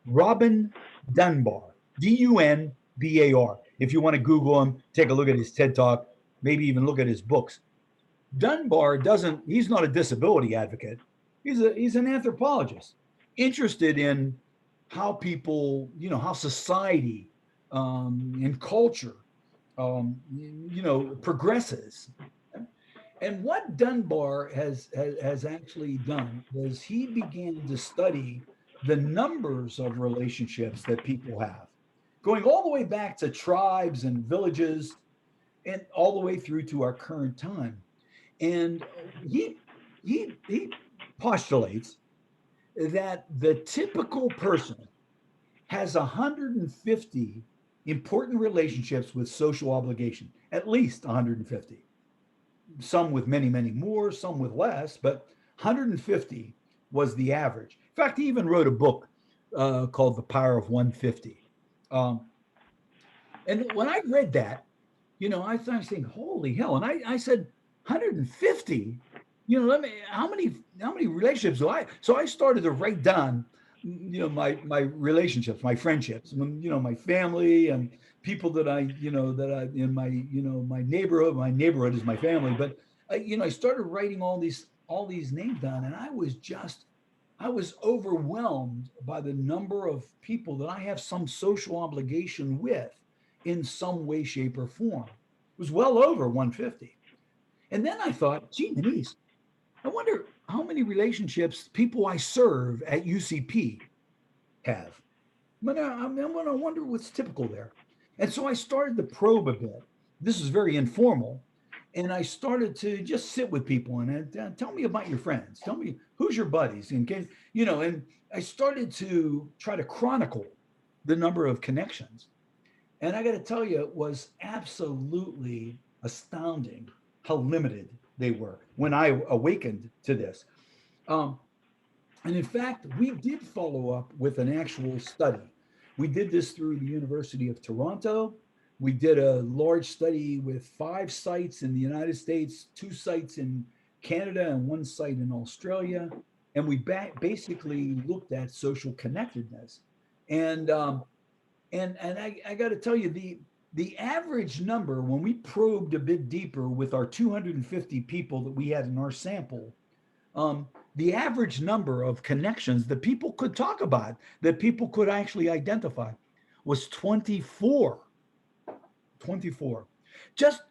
Robin Dunbar, Dunbar. If you want to Google him, take a look at his TED Talk, maybe even look at his books. Dunbar doesn't, he's not a disability advocate. He's an anthropologist interested in how people, how society and culture, progresses. And what Dunbar has actually done is he began to study the numbers of relationships that people have, going all the way back to tribes and villages and all the way through to our current time. And he postulates that the typical person has 150 important relationships with social obligation, at least 150. Some with many, many more, some with less, but 150 was the average. In fact, he even wrote a book called The Power of 150. Um, and when I read that, I started saying, "Holy hell!" And I said, "150? How many relationships do I?" So I started to write down, my relationships, my friendships, my family and people that I in my neighborhood. My neighborhood is my family, but I started writing all these names down, and I was overwhelmed by the number of people that I have some social obligation with in some way, shape, or form. It was well over 150. And then I thought, gee, Denise, I wonder how many relationships people I serve at UCP have. I wonder what's typical there. And so I started to probe a bit. This is very informal. and I started to just sit with people and tell me about your friends. Tell me who's your buddies, and and I started to try to chronicle the number of connections. And I got to tell you, it was absolutely astounding how limited they were when I awakened to this. Um, and in fact, we did follow up with an actual study. We did this through the University of Toronto. We did a large study with 5 sites in the United States, 2 sites in Canada, and 1 site in Australia. And we basically looked at social connectedness. And I got to tell you, the average number when we probed a bit deeper with our 250 people that we had in our sample, um, the average number of connections that people could talk about, that people could actually identify, was 24. 24. Just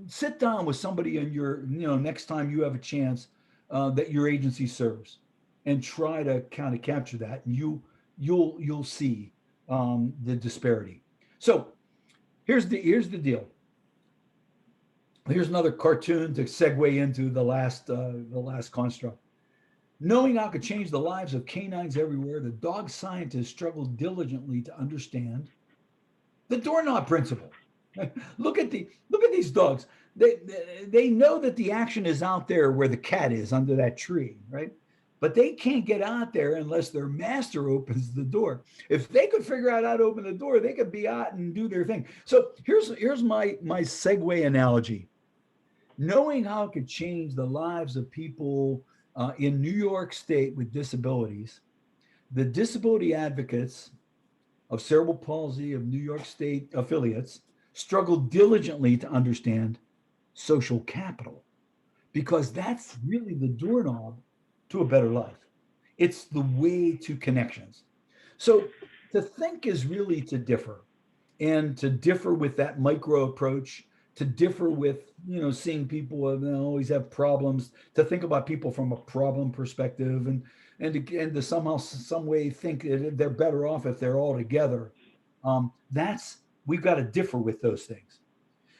sit down with somebody in your, next time you have a chance that your agency serves, and try to kind of capture that, and you'll see the disparity. So here's the deal. Here's another cartoon to segue into the last construct. Knowing how it could change the lives of canines everywhere, the dog scientists struggled diligently to understand the doorknob principle. Look at these dogs. They know that the action is out there where the cat is under that tree, right? But they can't get out there unless their master opens the door. If they could figure out how to open the door, they could be out and do their thing. So here's my segue analogy. Knowing how it could change the lives of people in New York State with disabilities, the disability advocates of cerebral palsy of New York State affiliates struggle diligently to understand social capital, because that's really the doorknob to a better life. It's the way to connections. So to think is really to differ, and to differ with that micro approach, to differ with, seeing people always have problems, to think about people from a problem perspective, and to somehow some way think that they're better off if they're all together. That's We've got to differ with those things.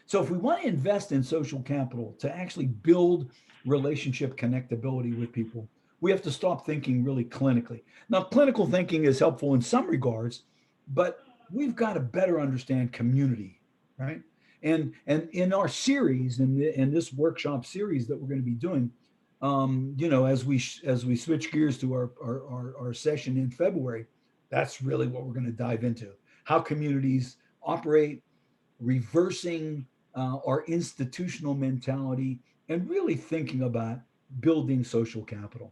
So if we want to invest in social capital to actually build relationship connectability with people, we have to stop thinking really clinically. Now, clinical thinking is helpful in some regards, but we've got to better understand community, right? And in our series, in this workshop series that we're going to be doing, as we switch gears to our session in February, that's really what we're going to dive into: how communities operate, reversing our institutional mentality, and really thinking about building social capital.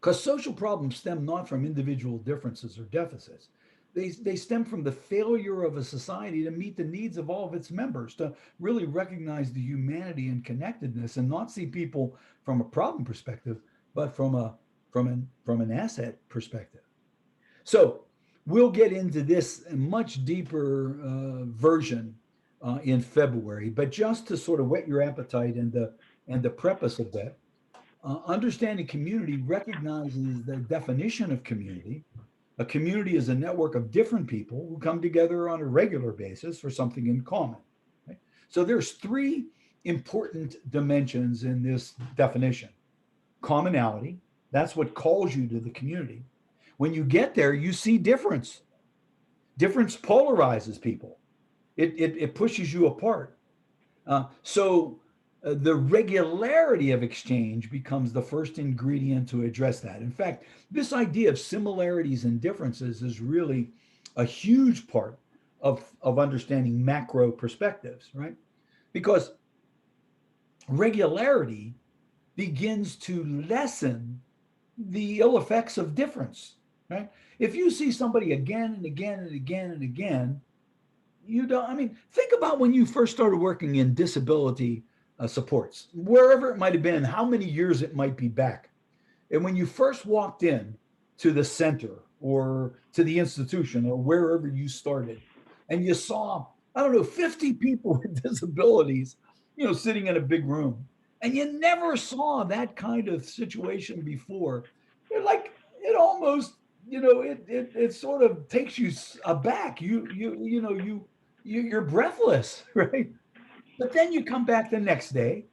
Because social problems stem not from individual differences or deficits. They stem from the failure of a society to meet the needs of all of its members, to really recognize the humanity and connectedness, and not see people from a problem perspective, but from an asset perspective. So we'll get into this much deeper version in February, but just to sort of whet your appetite and to prep us a bit, understanding community recognizes the definition of community. A community is a network of different people who come together on a regular basis for something in common. Right? So there's 3 important dimensions in this definition. Commonality, that's what calls you to the community. When you get there, you see difference. Difference polarizes people. It pushes you apart. So the regularity of exchange becomes the first ingredient to address that. In fact, this idea of similarities and differences is really a huge part of understanding macro perspectives, right? Because regularity begins to lessen the ill effects of difference, right? If you see somebody again and again and again and again, you don't, I mean, think about when you first started working in disability supports, wherever it might have been, how many years it might be back. And when you first walked in to the center or to the institution or wherever you started, and you saw, I don't know, 50 people with disabilities, sitting in a big room, and you never saw that kind of situation before, like, it almost, it sort of takes you aback. You're breathless, right? But then you come back the next day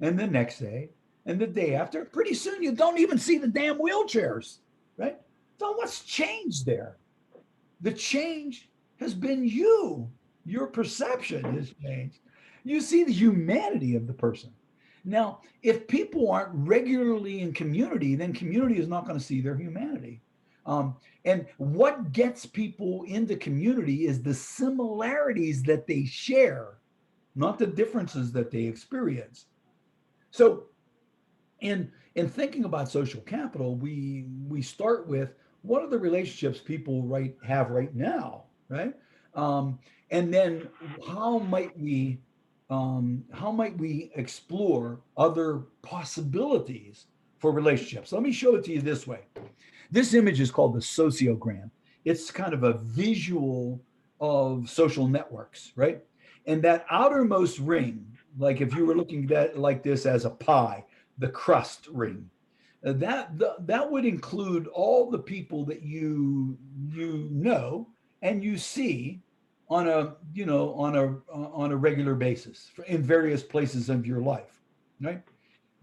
and the next day and the day after. Pretty soon you don't even see the damn wheelchairs, right? So what's changed there? The change has been you. Your perception has changed. You see the humanity of the person. Now, if people aren't regularly in community, then community is not going to see their humanity. And what gets people into community is the similarities that they share, not the differences that they experience. So, in thinking about social capital, we start with what are the relationships people have right now, right? Um, and then how might we explore other possibilities for relationships? Let me show it to you this way. This image is called the sociogram. It's kind of a visual of social networks, right? And that outermost ring, like if you were looking at like this as a pie, the crust ring, that would include all the people that you know and you see on a on a regular basis in various places of your life, right?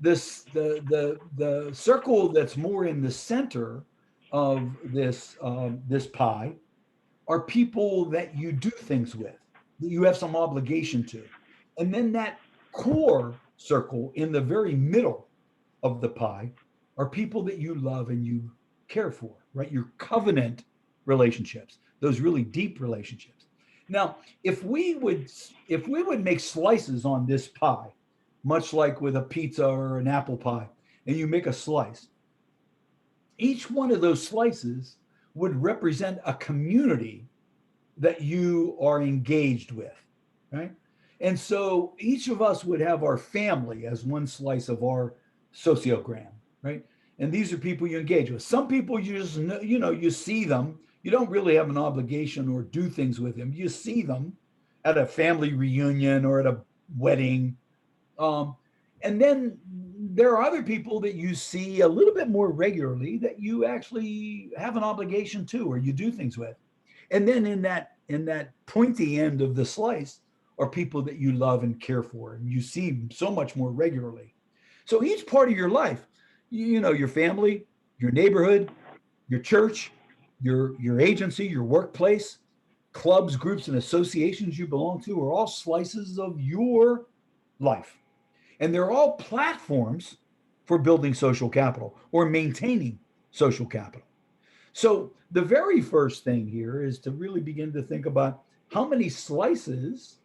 The circle that's more in the center of this pie are people that you do things with, that you have some obligation to, and then that core circle in the very middle of the pie are people that you love and you care for, right? Your covenant relationships, those really deep relationships. Now, if we would make slices on this pie, much like with a pizza or an apple pie, and you make a slice, each one of those slices would represent a community that you are engaged with, right? And so each of us would have our family as one slice of our sociogram, right? And these are people you engage with. Some people you just know, you see them. You don't really have an obligation or do things with them. You see them at a family reunion or at a wedding. Um, and then there are other people that you see a little bit more regularly that you actually have an obligation to or you do things with. And then in that pointy end of the slice are people that you love and care for and you see so much more regularly. So each part of your life, your family, your neighborhood, your church, your agency, your workplace, clubs, groups, and associations you belong to are all slices of your life. And they're all platforms for building social capital or maintaining social capital. So the very first thing here is to really begin to think about how many slices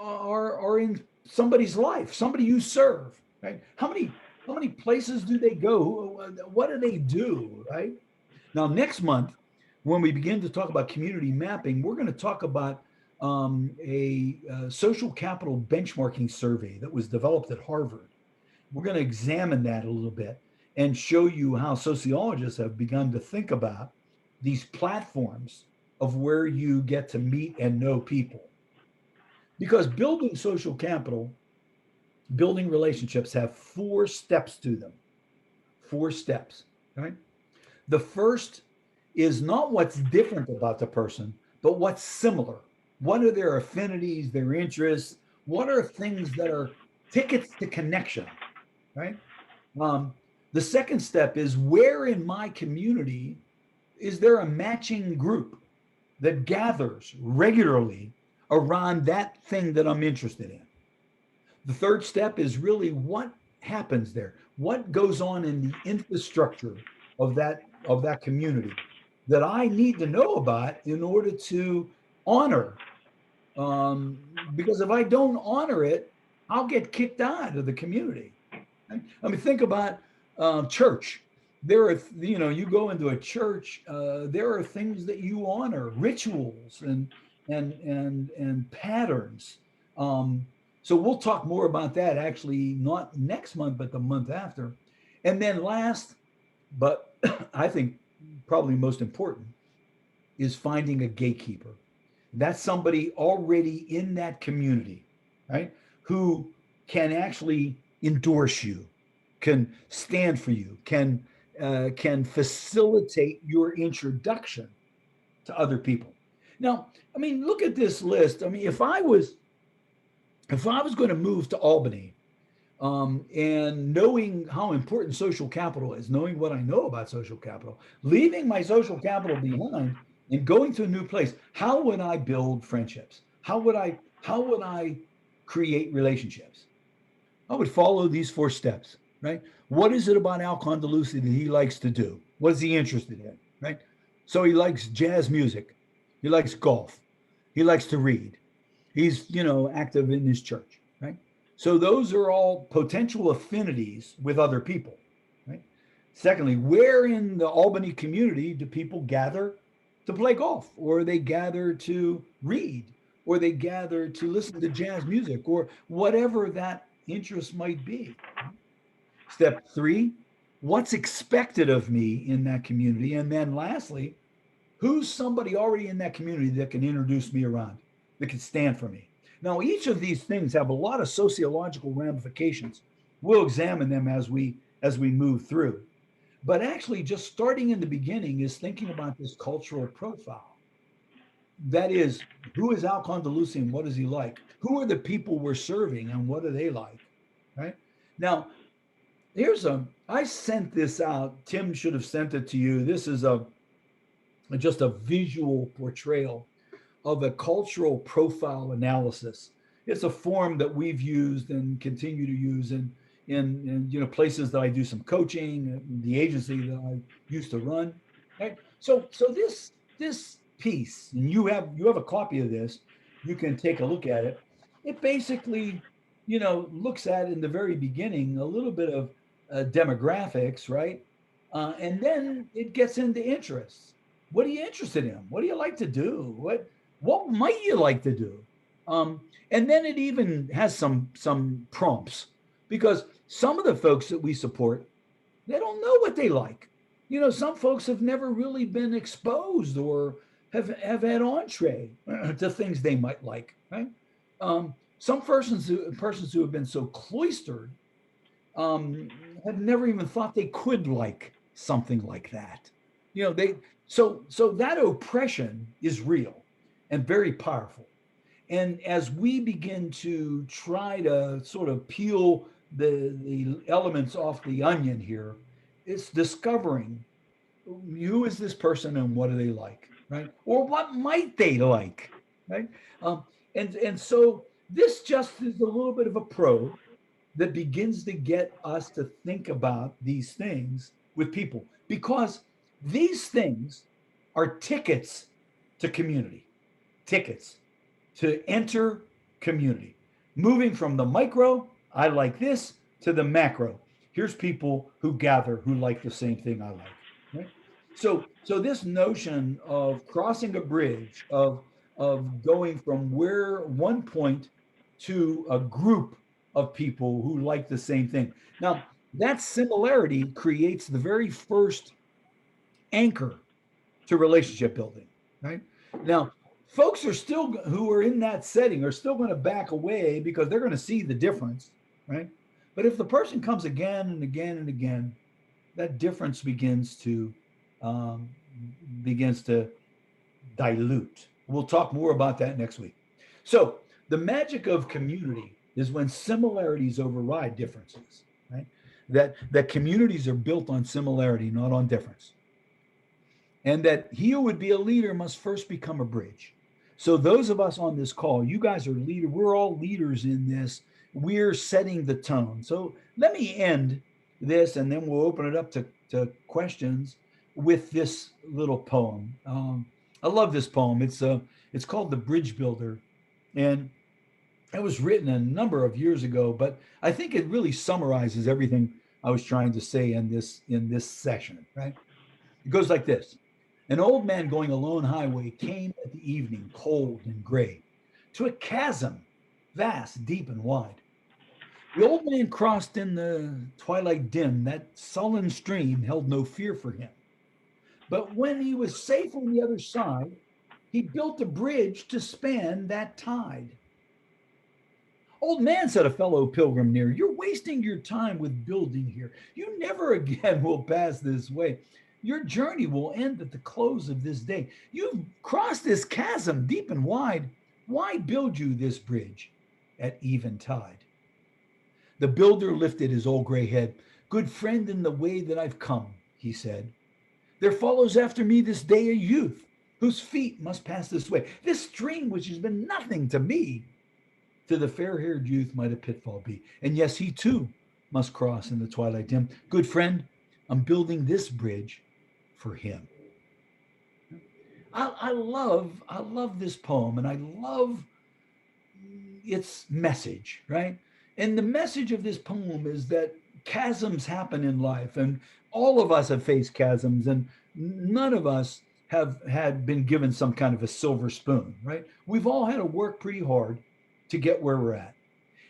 are in somebody's life, somebody you serve, right? How many places do they go? What do they do, right? Now, next month, when we begin to talk about community mapping, we're going to talk about a social capital benchmarking survey that was developed at Harvard. We're going to examine that a little bit and show you how sociologists have begun to think about these platforms of where you get to meet and know people. Because building social capital, building relationships have 4 steps to them. 4 steps, right? The first is not what's different about the person, but what's similar. What are their affinities, their interests? What are things that are tickets to connection, right? Um, the second step is where in my community is there a matching group that gathers regularly around that thing that I'm interested in? The third step is really what happens there, what goes on in the infrastructure of that community that I need to know about in order to honor. Because if I don't honor it, I'll get kicked out of the community. I mean, think about church. There are, you go into a church. There are things that you honor, rituals and patterns. Um, so we'll talk more about that actually, not next month, but the month after. And then last, but I think probably most important, is finding a gatekeeper. That's somebody already in that community, right? Who can actually endorse you, can stand for you, can facilitate your introduction to other people. Now, I mean, look at this list. I mean, if I was if I was going to move to Albany, and knowing how important social capital is, knowing what I know about social capital, leaving my social capital behind and going to a new place, how would I build friendships? How would I create relationships? I would follow these 4 steps, right? What is it about Al Condeluci that he likes to do? What is he interested in, right? So he likes jazz music. He likes golf. He likes to read. He's, active in his church, right? So those are all potential affinities with other people, right? Secondly, where in the Albany community do people gather to play golf, or they gather to read, or they gather to listen to jazz music, or whatever that interest might be? Step 3, what's expected of me in that community? And then lastly, who's somebody already in that community that can introduce me around, that can stand for me? Now, each of these things have a lot of sociological ramifications. We'll examine them as we move through. But actually, just starting in the beginning is thinking about this cultural profile. That is, who is Al Condeluci and what is he like? Who are the people we're serving and what are they like? Right? Now, I sent this out. Tim should have sent it to you. This is just a visual portrayal of a cultural profile analysis. It's a form that we've used and continue to use in places that I do some coaching, the agency that I used to run. Right. So this piece, and you have a copy of this. You can take a look at it. It basically, looks at in the very beginning a little bit of demographics, right? And then it gets into interests. What are you interested in? What do you like to do? What might you like to do? And then it even has some prompts, because some of the folks that we support, they don't know what they like. Some folks have never really been exposed or have had entree to things they might like, right? Some persons who have been so cloistered, um, have never even thought they could like something like that. They so that oppression is real and very powerful. And as we begin to try to sort of peel the elements off the onion here, it's discovering who is this person and what do they like, right? Or what might they like, right? Um, and so this just is a little bit of a probe that begins to get us to think about these things with people, because these things are tickets to community, tickets to enter community. Moving from the micro, I like this, to the macro. Here's people who gather who like the same thing I like. Right? So this notion of crossing a bridge, of going from where one point to a group of people who like the same thing. Now, that similarity creates the very first anchor to relationship building, right? Now, folks who are in that setting are still going to back away because they're going to see the difference, right? But if the person comes again and again and again, that difference um, begins to dilute. We'll talk more about that next week. So the magic of community is when similarities override differences, right? That communities are built on similarity, not on difference. And that he who would be a leader must first become a bridge. So those of us on this call, you guys are leaders. We're all leaders in this. We're setting the tone. So let me end this, and then we'll open it up to questions with this little poem. I love this poem. It's called "The Bridge Builder," and it was written a number of years ago, but I think it really summarizes everything I was trying to say in this session. Right? It goes like this. An old man going a lone highway came at the evening, cold and gray, to a chasm, vast, deep, and wide. The old man crossed in the twilight dim. That sullen stream held no fear for him. But when he was safe on the other side, he built a bridge to span that tide. Old man, said a fellow pilgrim near, you're wasting your time with building here. You never again will pass this way. Your journey will end at the close of this day. You've crossed this chasm deep and wide. Why build you this bridge? at eventide. The builder lifted his old gray head. Good friend, in the way that I've come, he said, there follows after me this day a youth whose feet must pass this way. This stream, which has been nothing to me, to the fair-haired youth might a pitfall be. And yes, he too must cross in the twilight dim. Good friend, I'm building this bridge for him. I love this poem, and I love its message, right? And the message of this poem is that chasms happen in life, and all of us have faced chasms, and none of us have had been given some kind of a silver spoon, right? We've all had to work pretty hard to get where we're at.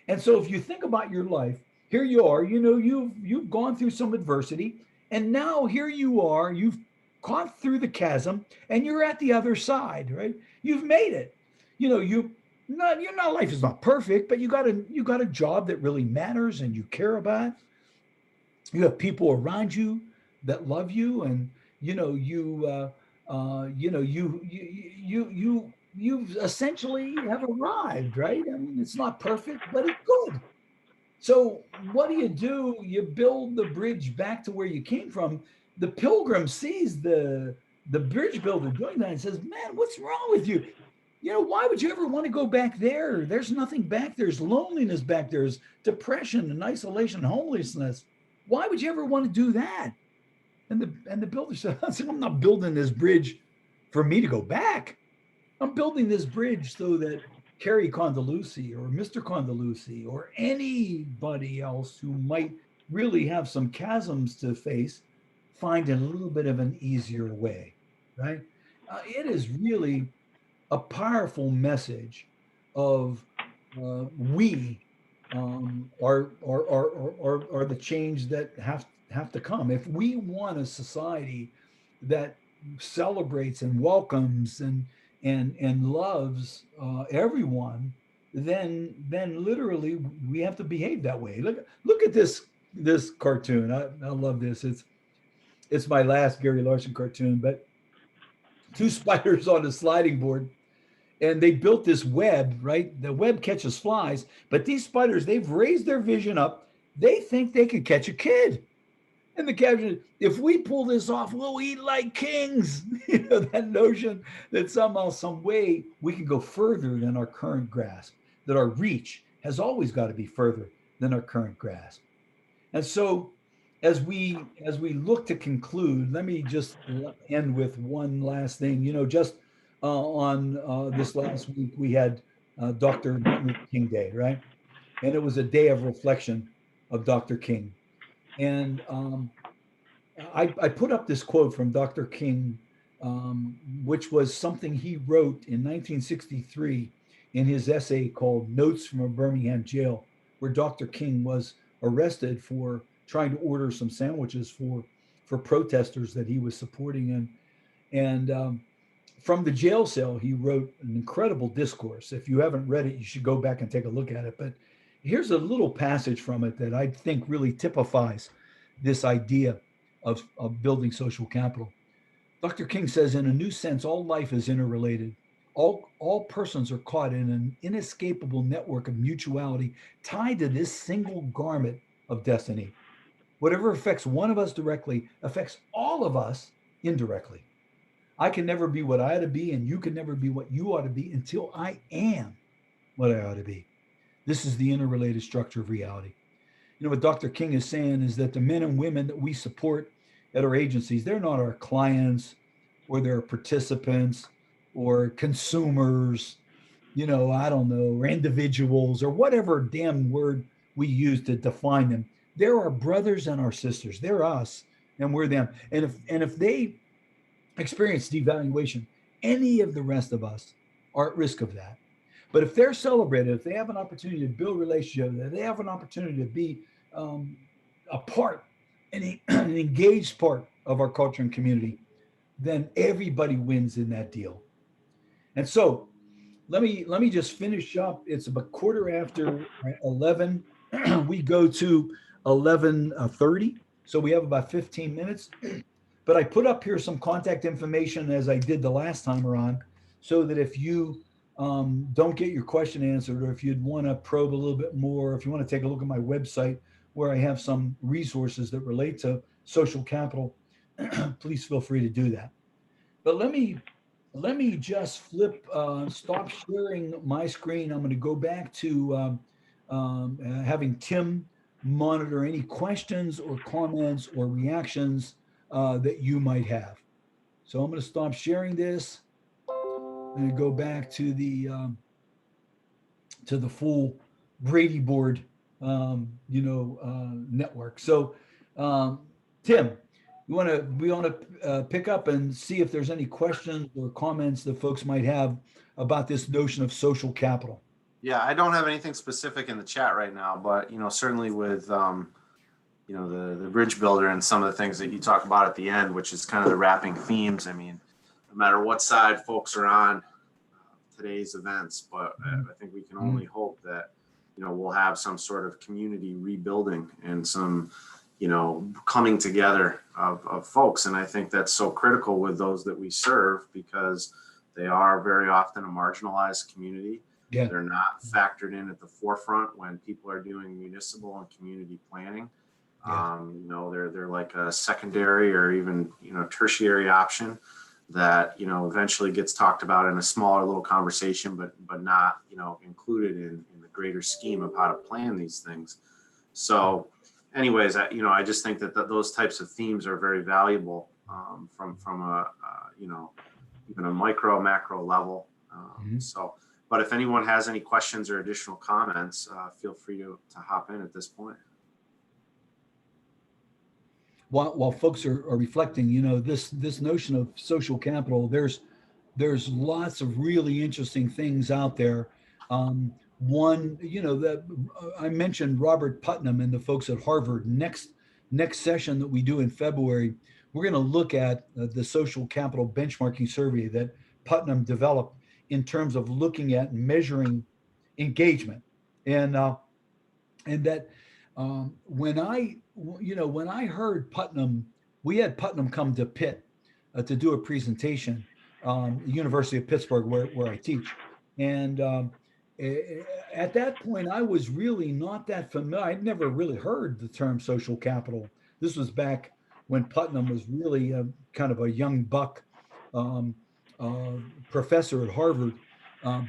And so if you think about your life, here you are, you've gone through some adversity, and now here you are, you've gone through the chasm, and you're at the other side, right? You've made it. You not your not life is not perfect, but you got a job that really matters and you care about. You have people around you that love you, and you know you you know you essentially have arrived, right? I mean, it's not perfect, but it's good. So what do? You build the bridge back to where you came from. The pilgrim sees the bridge builder doing that and says, "Man, what's wrong with you? Why would you ever want to go back there? There's nothing back there. There's loneliness back there. There's depression and isolation, and homelessness. Why would you ever want to do that?" And the builder said, "I'm not building this bridge for me to go back. I'm building this bridge so that Carrie Condeluci or Mr. Condeluci or anybody else who might really have some chasms to face find a little bit of an easier way, right?" It is really a powerful message of we are the change that have to come. If we want a society that celebrates and welcomes and loves everyone, then literally we have to behave that way. Look at this cartoon. I love this. It's my last Gary Larson cartoon, but two spiders on a sliding board, and they built this web, right? The web catches flies, but these spiders, they've raised their vision up. They think they could catch a kid. And the caption, if we pull this off, we'll eat like kings. That notion that somehow, some way we can go further than our current grasp, that our reach has always got to be further than our current grasp. And so as we look to conclude, let me just end with one last thing. Just on this last week, we had Dr. Martin Luther King Day, right? And it was a day of reflection of Dr. King. And I put up this quote from Dr. King, which was something he wrote in 1963 in his essay called Notes from a Birmingham Jail, where Dr. King was arrested for trying to order some sandwiches for protesters that he was supporting. And from the jail cell, he wrote an incredible discourse. If you haven't read it, you should go back and take a look at it. But here's a little passage from it that I think really typifies this idea of building social capital. Dr. King says, in a new sense, all life is interrelated. All persons are caught in an inescapable network of mutuality tied to this single garment of destiny. Whatever affects one of us directly affects all of us indirectly. I can never be what I ought to be, and you can never be what you ought to be until I am what I ought to be. This is the interrelated structure of reality. What Dr. King is saying is that the men and women that we support at our agencies, they're not our clients or they're participants or consumers, I don't know, or individuals or whatever damn word we use to define them. They're our brothers and our sisters. They're us and we're them. And if they experience devaluation, any of the rest of us are at risk of that. But if they're celebrated, if they have an opportunity to build relationships, if they have an opportunity to be a part, an engaged part of our culture and community, then everybody wins in that deal. And so let me just finish up. It's about quarter after 11. We go to 11:30, so we have about 15 minutes. But I put up here some contact information as I did the last time around, so that if you don't get your question answered, or if you'd want to probe a little bit more, if you want to take a look at my website where I have some resources that relate to social capital, please feel free to do that. But let me just stop sharing my screen. I'm going to go back to having Tim monitor any questions or comments or reactions that you might have. So I'm going to stop sharing this and go back to the full Brady board, network. So, um, Tim, we want to pick up and see if there's any questions or comments that folks might have about this notion of social capital. Yeah, I don't have anything specific in the chat right now, but certainly with the bridge builder and some of the things that you talk about at the end, which is kind of the wrapping themes. I mean, no matter what side folks are on today's events, but I think we can only hope that we'll have some sort of community rebuilding and some coming together of folks. And I think that's so critical with those that we serve, because they are very often a marginalized community. Yeah. They're not factored in at the forefront when people are doing municipal and community planning. Yeah. They're like a secondary or even tertiary option that eventually gets talked about in a smaller little conversation, but not included in the greater scheme of how to plan these things. So anyways, I just think that those types of themes are very valuable from a even a micro macro level. So, but if anyone has any questions or additional comments, feel free to hop in at this point. While folks are reflecting, this notion of social capital, there's lots of really interesting things out there. One, that I mentioned Robert Putnam and the folks at Harvard. Next session that we do in February, we're going to look at the social capital benchmarking survey that Putnam developed in terms of looking at measuring engagement, and that when I heard Putnam, we had Putnam come to Pitt to do a presentation, University of Pittsburgh, where I teach. And at that point, I was really not that familiar. I'd never really heard the term social capital. This was back when Putnam was really kind of a young buck um, uh, professor at Harvard.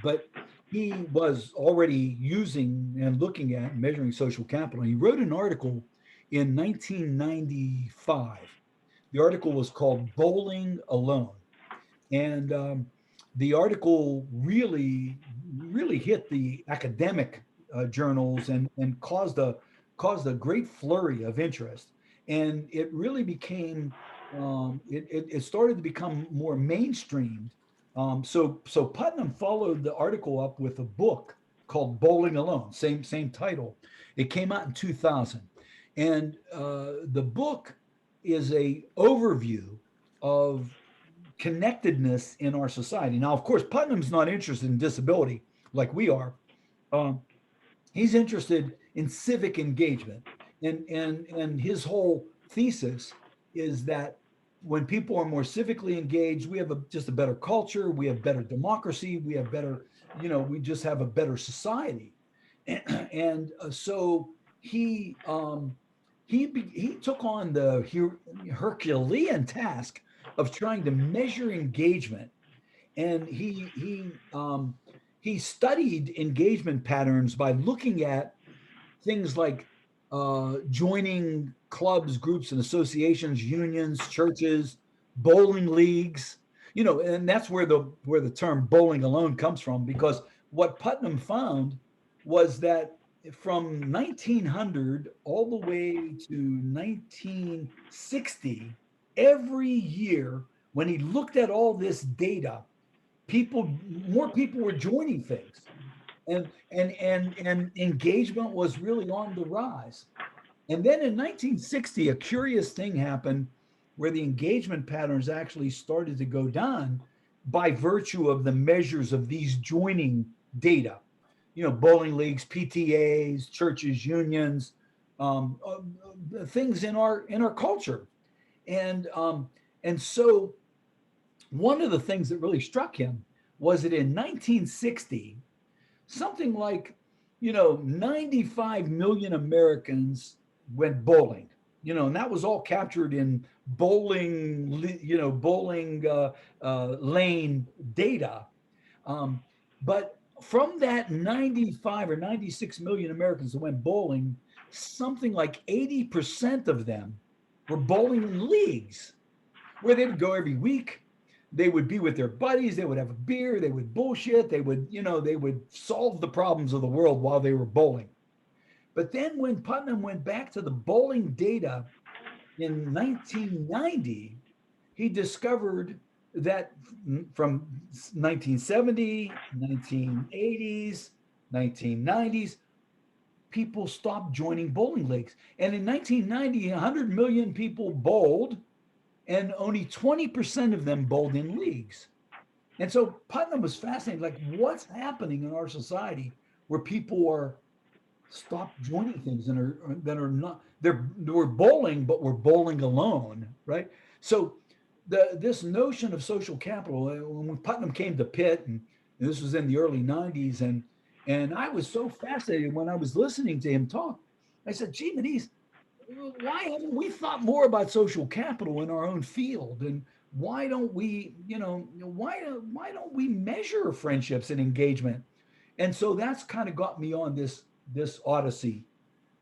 But he was already using and looking at measuring social capital. He wrote an article in 1995. The article was called Bowling Alone. And the article really hit the academic journals and caused a great flurry of interest. And it really became, it started to become more mainstreamed. So Putnam followed the article up with a book called Bowling Alone, same title. It came out in 2000, and the book is a overview of connectedness in our society. Now, of course, Putnam's not interested in disability like we are. Um, he's interested in civic engagement, and his whole thesis is that when people are more civically engaged, we have just a better culture, we have better democracy, we have better, we just have a better society. And so he took on the Herculean task of trying to measure engagement, and he studied engagement patterns by looking at things like joining clubs, groups, and associations, unions, churches, bowling leagues. And that's where the term bowling alone comes from, because what Putnam found was that from 1900 all the way to 1960, every year when he looked at all this data, more people were joining things, and engagement was really on the rise. And then in 1960, a curious thing happened where the engagement patterns actually started to go down by virtue of the measures of these joining data. Bowling leagues, PTAs, churches, unions, things in our culture, and so one of the things that really struck him was that in 1960, something like, 95 million Americans went bowling, and that was all captured in bowling lane data. Um, but from that 95 or 96 million Americans that went bowling, something like 80% of them were bowling in leagues where they would go every week. They would be with their buddies. They would have a beer. They would bullshit. They would solve the problems of the world while they were bowling. But then when Putnam went back to the bowling data in 1990, he discovered that from 1970, 1980s, 1990s, people stopped joining bowling leagues. And in 1990, 100 million people bowled, and only 20% of them bowled in leagues. And so Putnam was fascinated, like what's happening in our society where people are stopped joining things and are not, we're bowling, but we're bowling alone, right? So this notion of social capital, when Putnam came to Pitt, and this was in the early 90s, and I was so fascinated when I was listening to him talk. I said, gee, Denise, why haven't we thought more about social capital in our own field? And why don't we, why don't we measure friendships and engagement? And so that's kind of got me on this odyssey.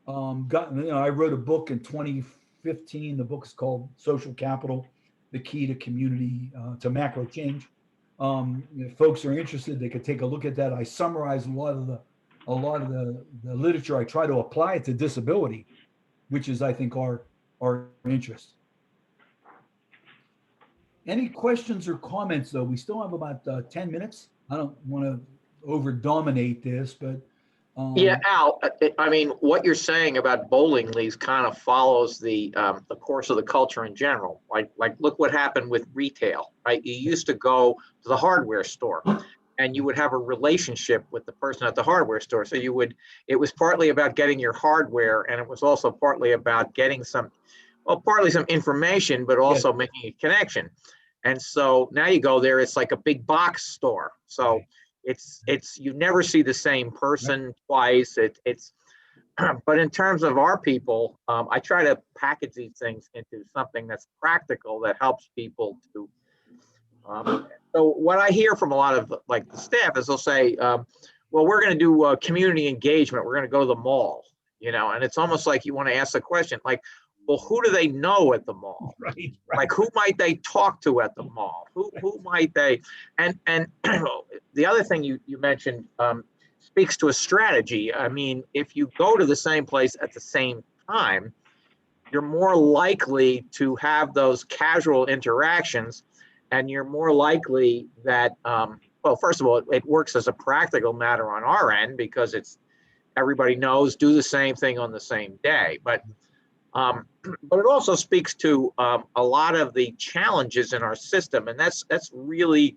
I wrote a book in 2015. The book is called Social Capital: The Key to Community to Macro Change. If folks are interested, they could take a look at that. I summarize a lot of the literature. I try to apply it to disability, which is, I think, our interest. Any questions or comments, though? We still have about 10 minutes. I don't want to over dominate this, but yeah, Al, I mean, what you're saying about bowling leagues kind of follows the course of the culture in general. Like look what happened with retail, right? You used to go to the hardware store and you would have a relationship with the person at the hardware store. So it was partly about getting your hardware, and it was also partly about getting partly some information, but also making a connection. And so now you go there, it's like a big box store. So it's you never see the same person twice. It's but in terms of our people, I try to package these things into something that's practical that helps people to. So what I hear from a lot of like the staff is they'll say, well, we're going to do community engagement. We're going to go to the mall, and it's almost like you want to ask the question, like, well, who do they know at the mall? Right. Like, who might they talk to at the mall? Who might they? And the other thing you mentioned speaks to a strategy. I mean, if you go to the same place at the same time, you're more likely to have those casual interactions, and you're more likely that, well, first of all, it works as a practical matter on our end because everybody knows do the same thing on the same day. But it also speaks to a lot of the challenges in our system, and that's really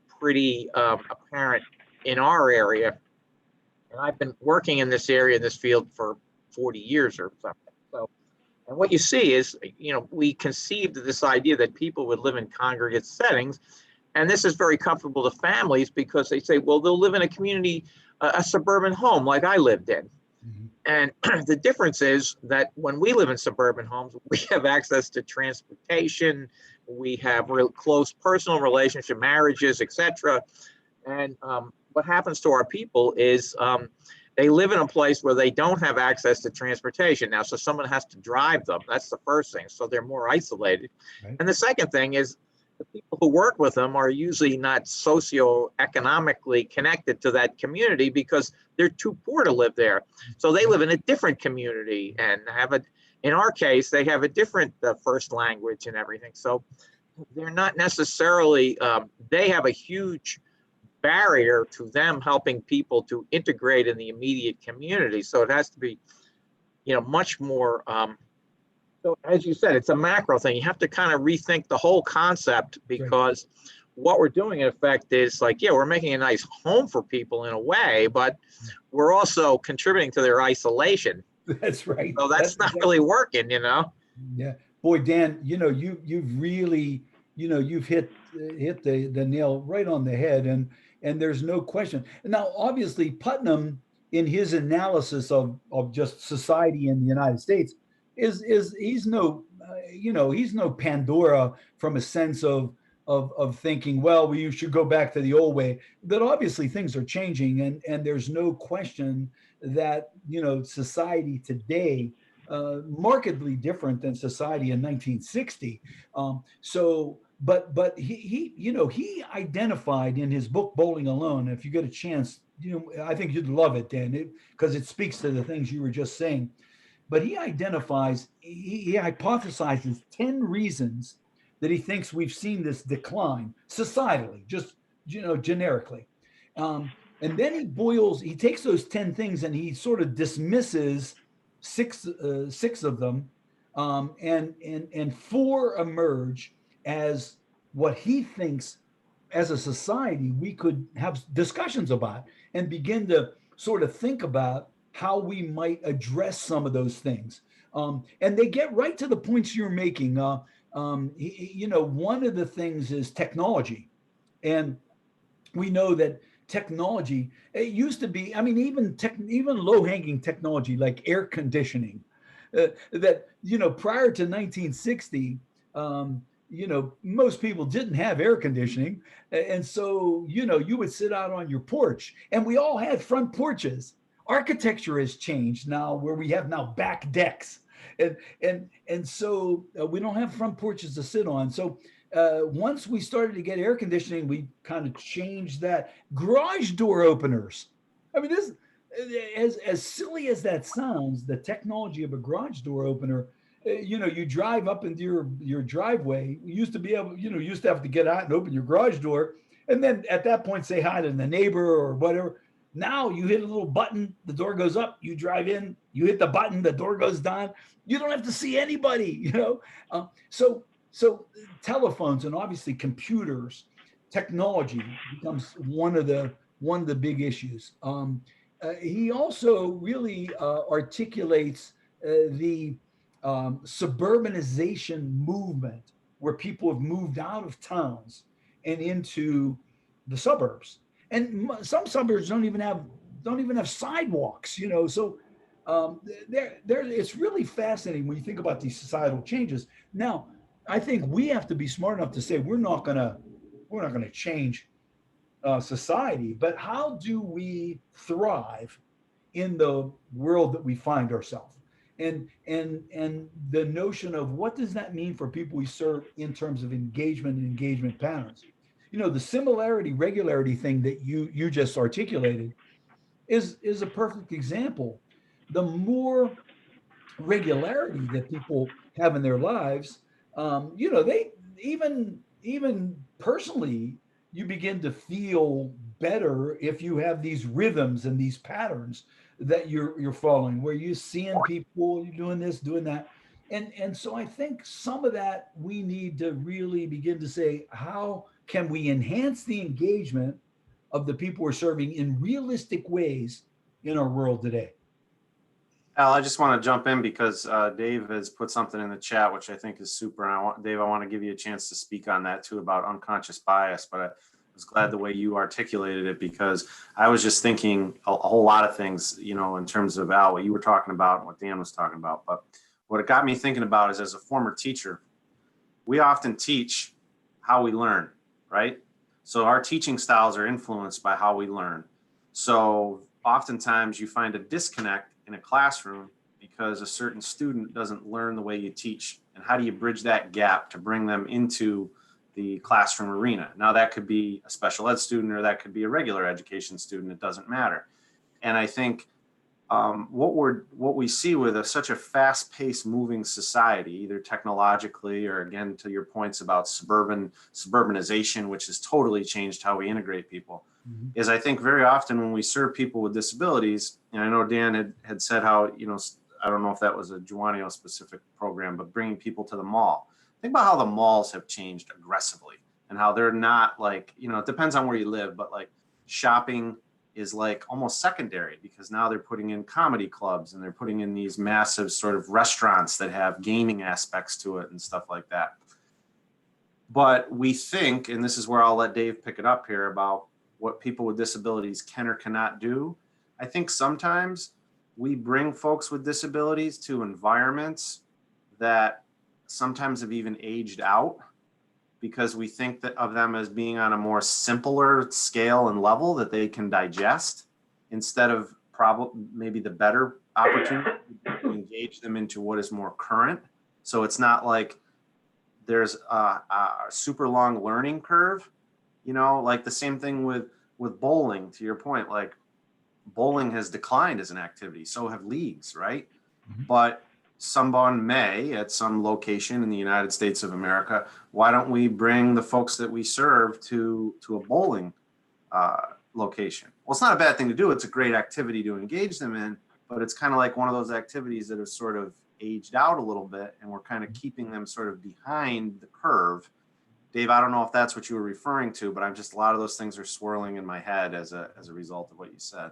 pretty apparent in our area. And I've been working in this area, in this field, for 40 years or something. So, and what you see is, we conceived of this idea that people would live in congregate settings, and this is very comfortable to families because they say, well, they'll live in a community, a suburban home like I lived in. And the difference is that when we live in suburban homes, we have access to transportation, we have real close personal relationship, marriages, etc. And what happens to our people is they live in a place where they don't have access to transportation now, so someone has to drive them. That's the first thing. So they're more isolated. Right. And the second thing is the people who work with them are usually not socioeconomically connected to that community because they're too poor to live there. So they live in a different community and in our case, they have a different first language and everything. So they're not necessarily, they have a huge barrier to them helping people to integrate in the immediate community. So it has to be, much more, so as you said, it's a macro thing. You have to kind of rethink the whole concept because what we're doing in effect is like, we're making a nice home for people in a way, but we're also contributing to their isolation. That's right. So that's not really working, Yeah. Boy, Dan, you've really, you've hit hit the nail right on the head, and there's no question. Now, obviously, Putnam, in his analysis of just society in the United States, is he's no he's no Pandora from a sense of thinking, well, we should go back to the old way. That obviously things are changing, and there's no question that society today markedly different than society in 1960. But he identified in his book Bowling Alone. If you get a chance, I think you'd love it, Dan, because it speaks to the things you were just saying. But he hypothesizes 10 reasons that he thinks we've seen this decline societally, just generically. And then he takes those 10 things and he sort of dismisses six of them, and four emerge as what he thinks as a society we could have discussions about and begin to sort of think about how we might address some of those things. And they get right to the points you're making. One of the things is technology. And we know that technology, it used to be, I mean, even low-hanging technology like air conditioning, that, prior to 1960, most people didn't have air conditioning. And so, you would sit out on your porch, and we all had front porches. Architecture has changed now, where we have now back decks. And so we don't have front porches to sit on. So once we started to get air conditioning, we kind of changed that. Garage door openers. I mean, this, as silly as that sounds, the technology of a garage door opener, you drive up into your driveway. You used to be able, you used to have to get out and open your garage door, and then at that point say hi to the neighbor or whatever. Now you hit a little button, the door goes up, you drive in, you hit the button, the door goes down. You don't have to see anybody, So telephones and obviously computers, technology becomes one of the big issues. He also really articulates the suburbanization movement, where people have moved out of towns and into the suburbs. And some suburbs don't even have sidewalks, So it's really fascinating when you think about these societal changes. Now, I think we have to be smart enough to say we're not gonna change society, but how do we thrive in the world that we find ourselves? And the notion of what does that mean for people we serve in terms of engagement and engagement patterns? The similarity regularity thing that you just articulated is a perfect example. The more regularity that people have in their lives, they even personally, you begin to feel better if you have these rhythms and these patterns that you're following, where you're seeing people, you're doing this, doing that. And so I think some of that we need to really begin to say, how can we enhance the engagement of the people we're serving in realistic ways in our world today? Al, I just want to jump in because Dave has put something in the chat, which I think is super. And Dave, I want to give you a chance to speak on that too, about unconscious bias. But I was glad the way you articulated it, because I was just thinking a whole lot of things, in terms of, Al, what you were talking about and what Dan was talking about. But what it got me thinking about is, as a former teacher, we often teach how we learn, right? So our teaching styles are influenced by how we learn. So oftentimes you find a disconnect in a classroom because a certain student doesn't learn the way you teach. And how do you bridge that gap to bring them into the classroom arena? Now, that could be a special ed student, or that could be a regular education student. It doesn't matter. And I think what we see with such a fast-paced moving society, either technologically or, again, to your points about suburbanization, which has totally changed how we integrate people, is I think very often when we serve people with disabilities, and I know Dan had said how, I don't know if that was a Juanio specific program, but bringing people to the mall. Think about how the malls have changed aggressively, and how they're not like, it depends on where you live, but like shopping is like almost secondary, because now they're putting in comedy clubs and they're putting in these massive sort of restaurants that have gaming aspects to it and stuff like that. But we think, and this is where I'll let Dave pick it up here, about what people with disabilities can or cannot do. I think sometimes we bring folks with disabilities to environments that sometimes have even aged out, because we think that of them as being on a more simpler scale and level that they can digest, instead of maybe the better opportunity to engage them into what is more current. So it's not like there's a super long learning curve, like the same thing with bowling, to your point. Like, bowling has declined as an activity, so have leagues, right? Mhm. But someone may, at some location in the United States of America, why don't we bring the folks that we serve to a bowling location? Well, it's not a bad thing to do. It's a great activity to engage them in, but it's kind of like one of those activities that are sort of aged out a little bit, and we're kind of keeping them sort of behind the curve. Dave, I don't know if that's what you were referring to, but I'm just, a lot of those things are swirling in my head as a result of what you said.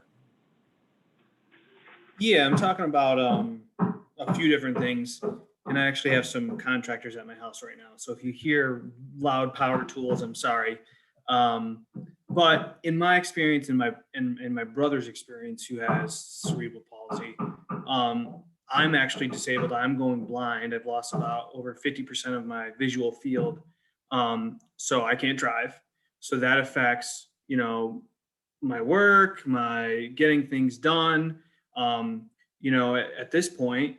Yeah, I'm talking about a few different things, and I actually have some contractors at my house right now. So if you hear loud power tools, I'm sorry. But in my experience, in my brother's experience, who has cerebral palsy, I'm actually disabled. I'm going blind. I've lost about over 50% of my visual field, so I can't drive. So that affects, my work, my getting things done. At this point,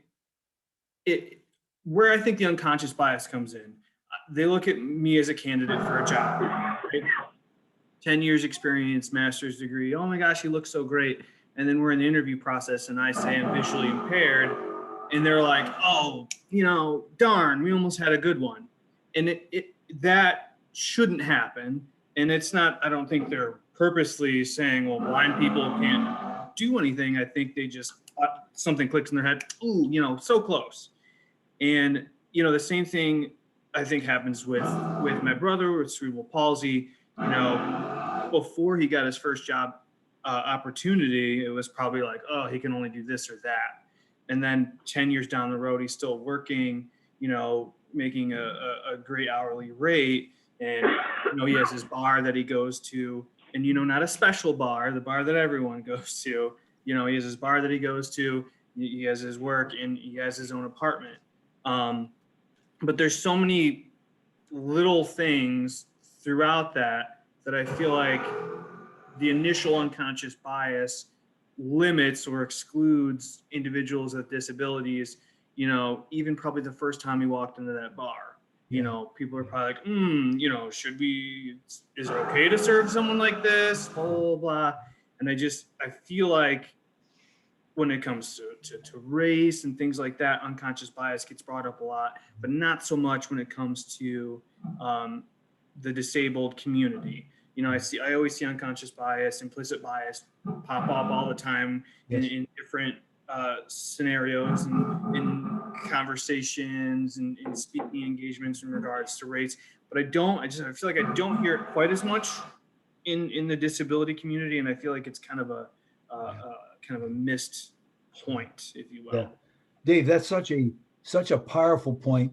where I think the unconscious bias comes in, they look at me as a candidate for a job, right? 10 years experience, master's degree. Oh my gosh, he looks so great. And then we're in the interview process and I say I'm visually impaired. And they're like, oh, darn, we almost had a good one. And that shouldn't happen. And it's not, I don't think they're purposely saying, well, blind people can't do anything. I think they just, something clicks in their head. Ooh, so close. And, the same thing I think happens with my brother with cerebral palsy. Before he got his first job opportunity, it was probably like, oh, he can only do this or that. And then 10 years down the road, he's still working, making a great hourly rate. And, he has his bar that he goes to, and, not a special bar, the bar that everyone goes to. He has his bar that he goes to, he has his work, and he has his own apartment. But there's so many little things throughout that I feel like the initial unconscious bias limits or excludes individuals with disabilities, even probably the first time he walked into that bar. People are probably like, is it okay to serve someone like this? Blah, blah, blah. And I feel like when it comes to race and things like that, unconscious bias gets brought up a lot, but not so much when it comes to the disabled community. I always see unconscious bias, implicit bias pop up all the time. Yes. in different scenarios and in conversations and in speaking engagements in regards to race. But I feel like I don't hear it quite as much in the disability community, and I feel like it's kind of a missed point, if you will. Yeah. Dave, that's such a powerful point.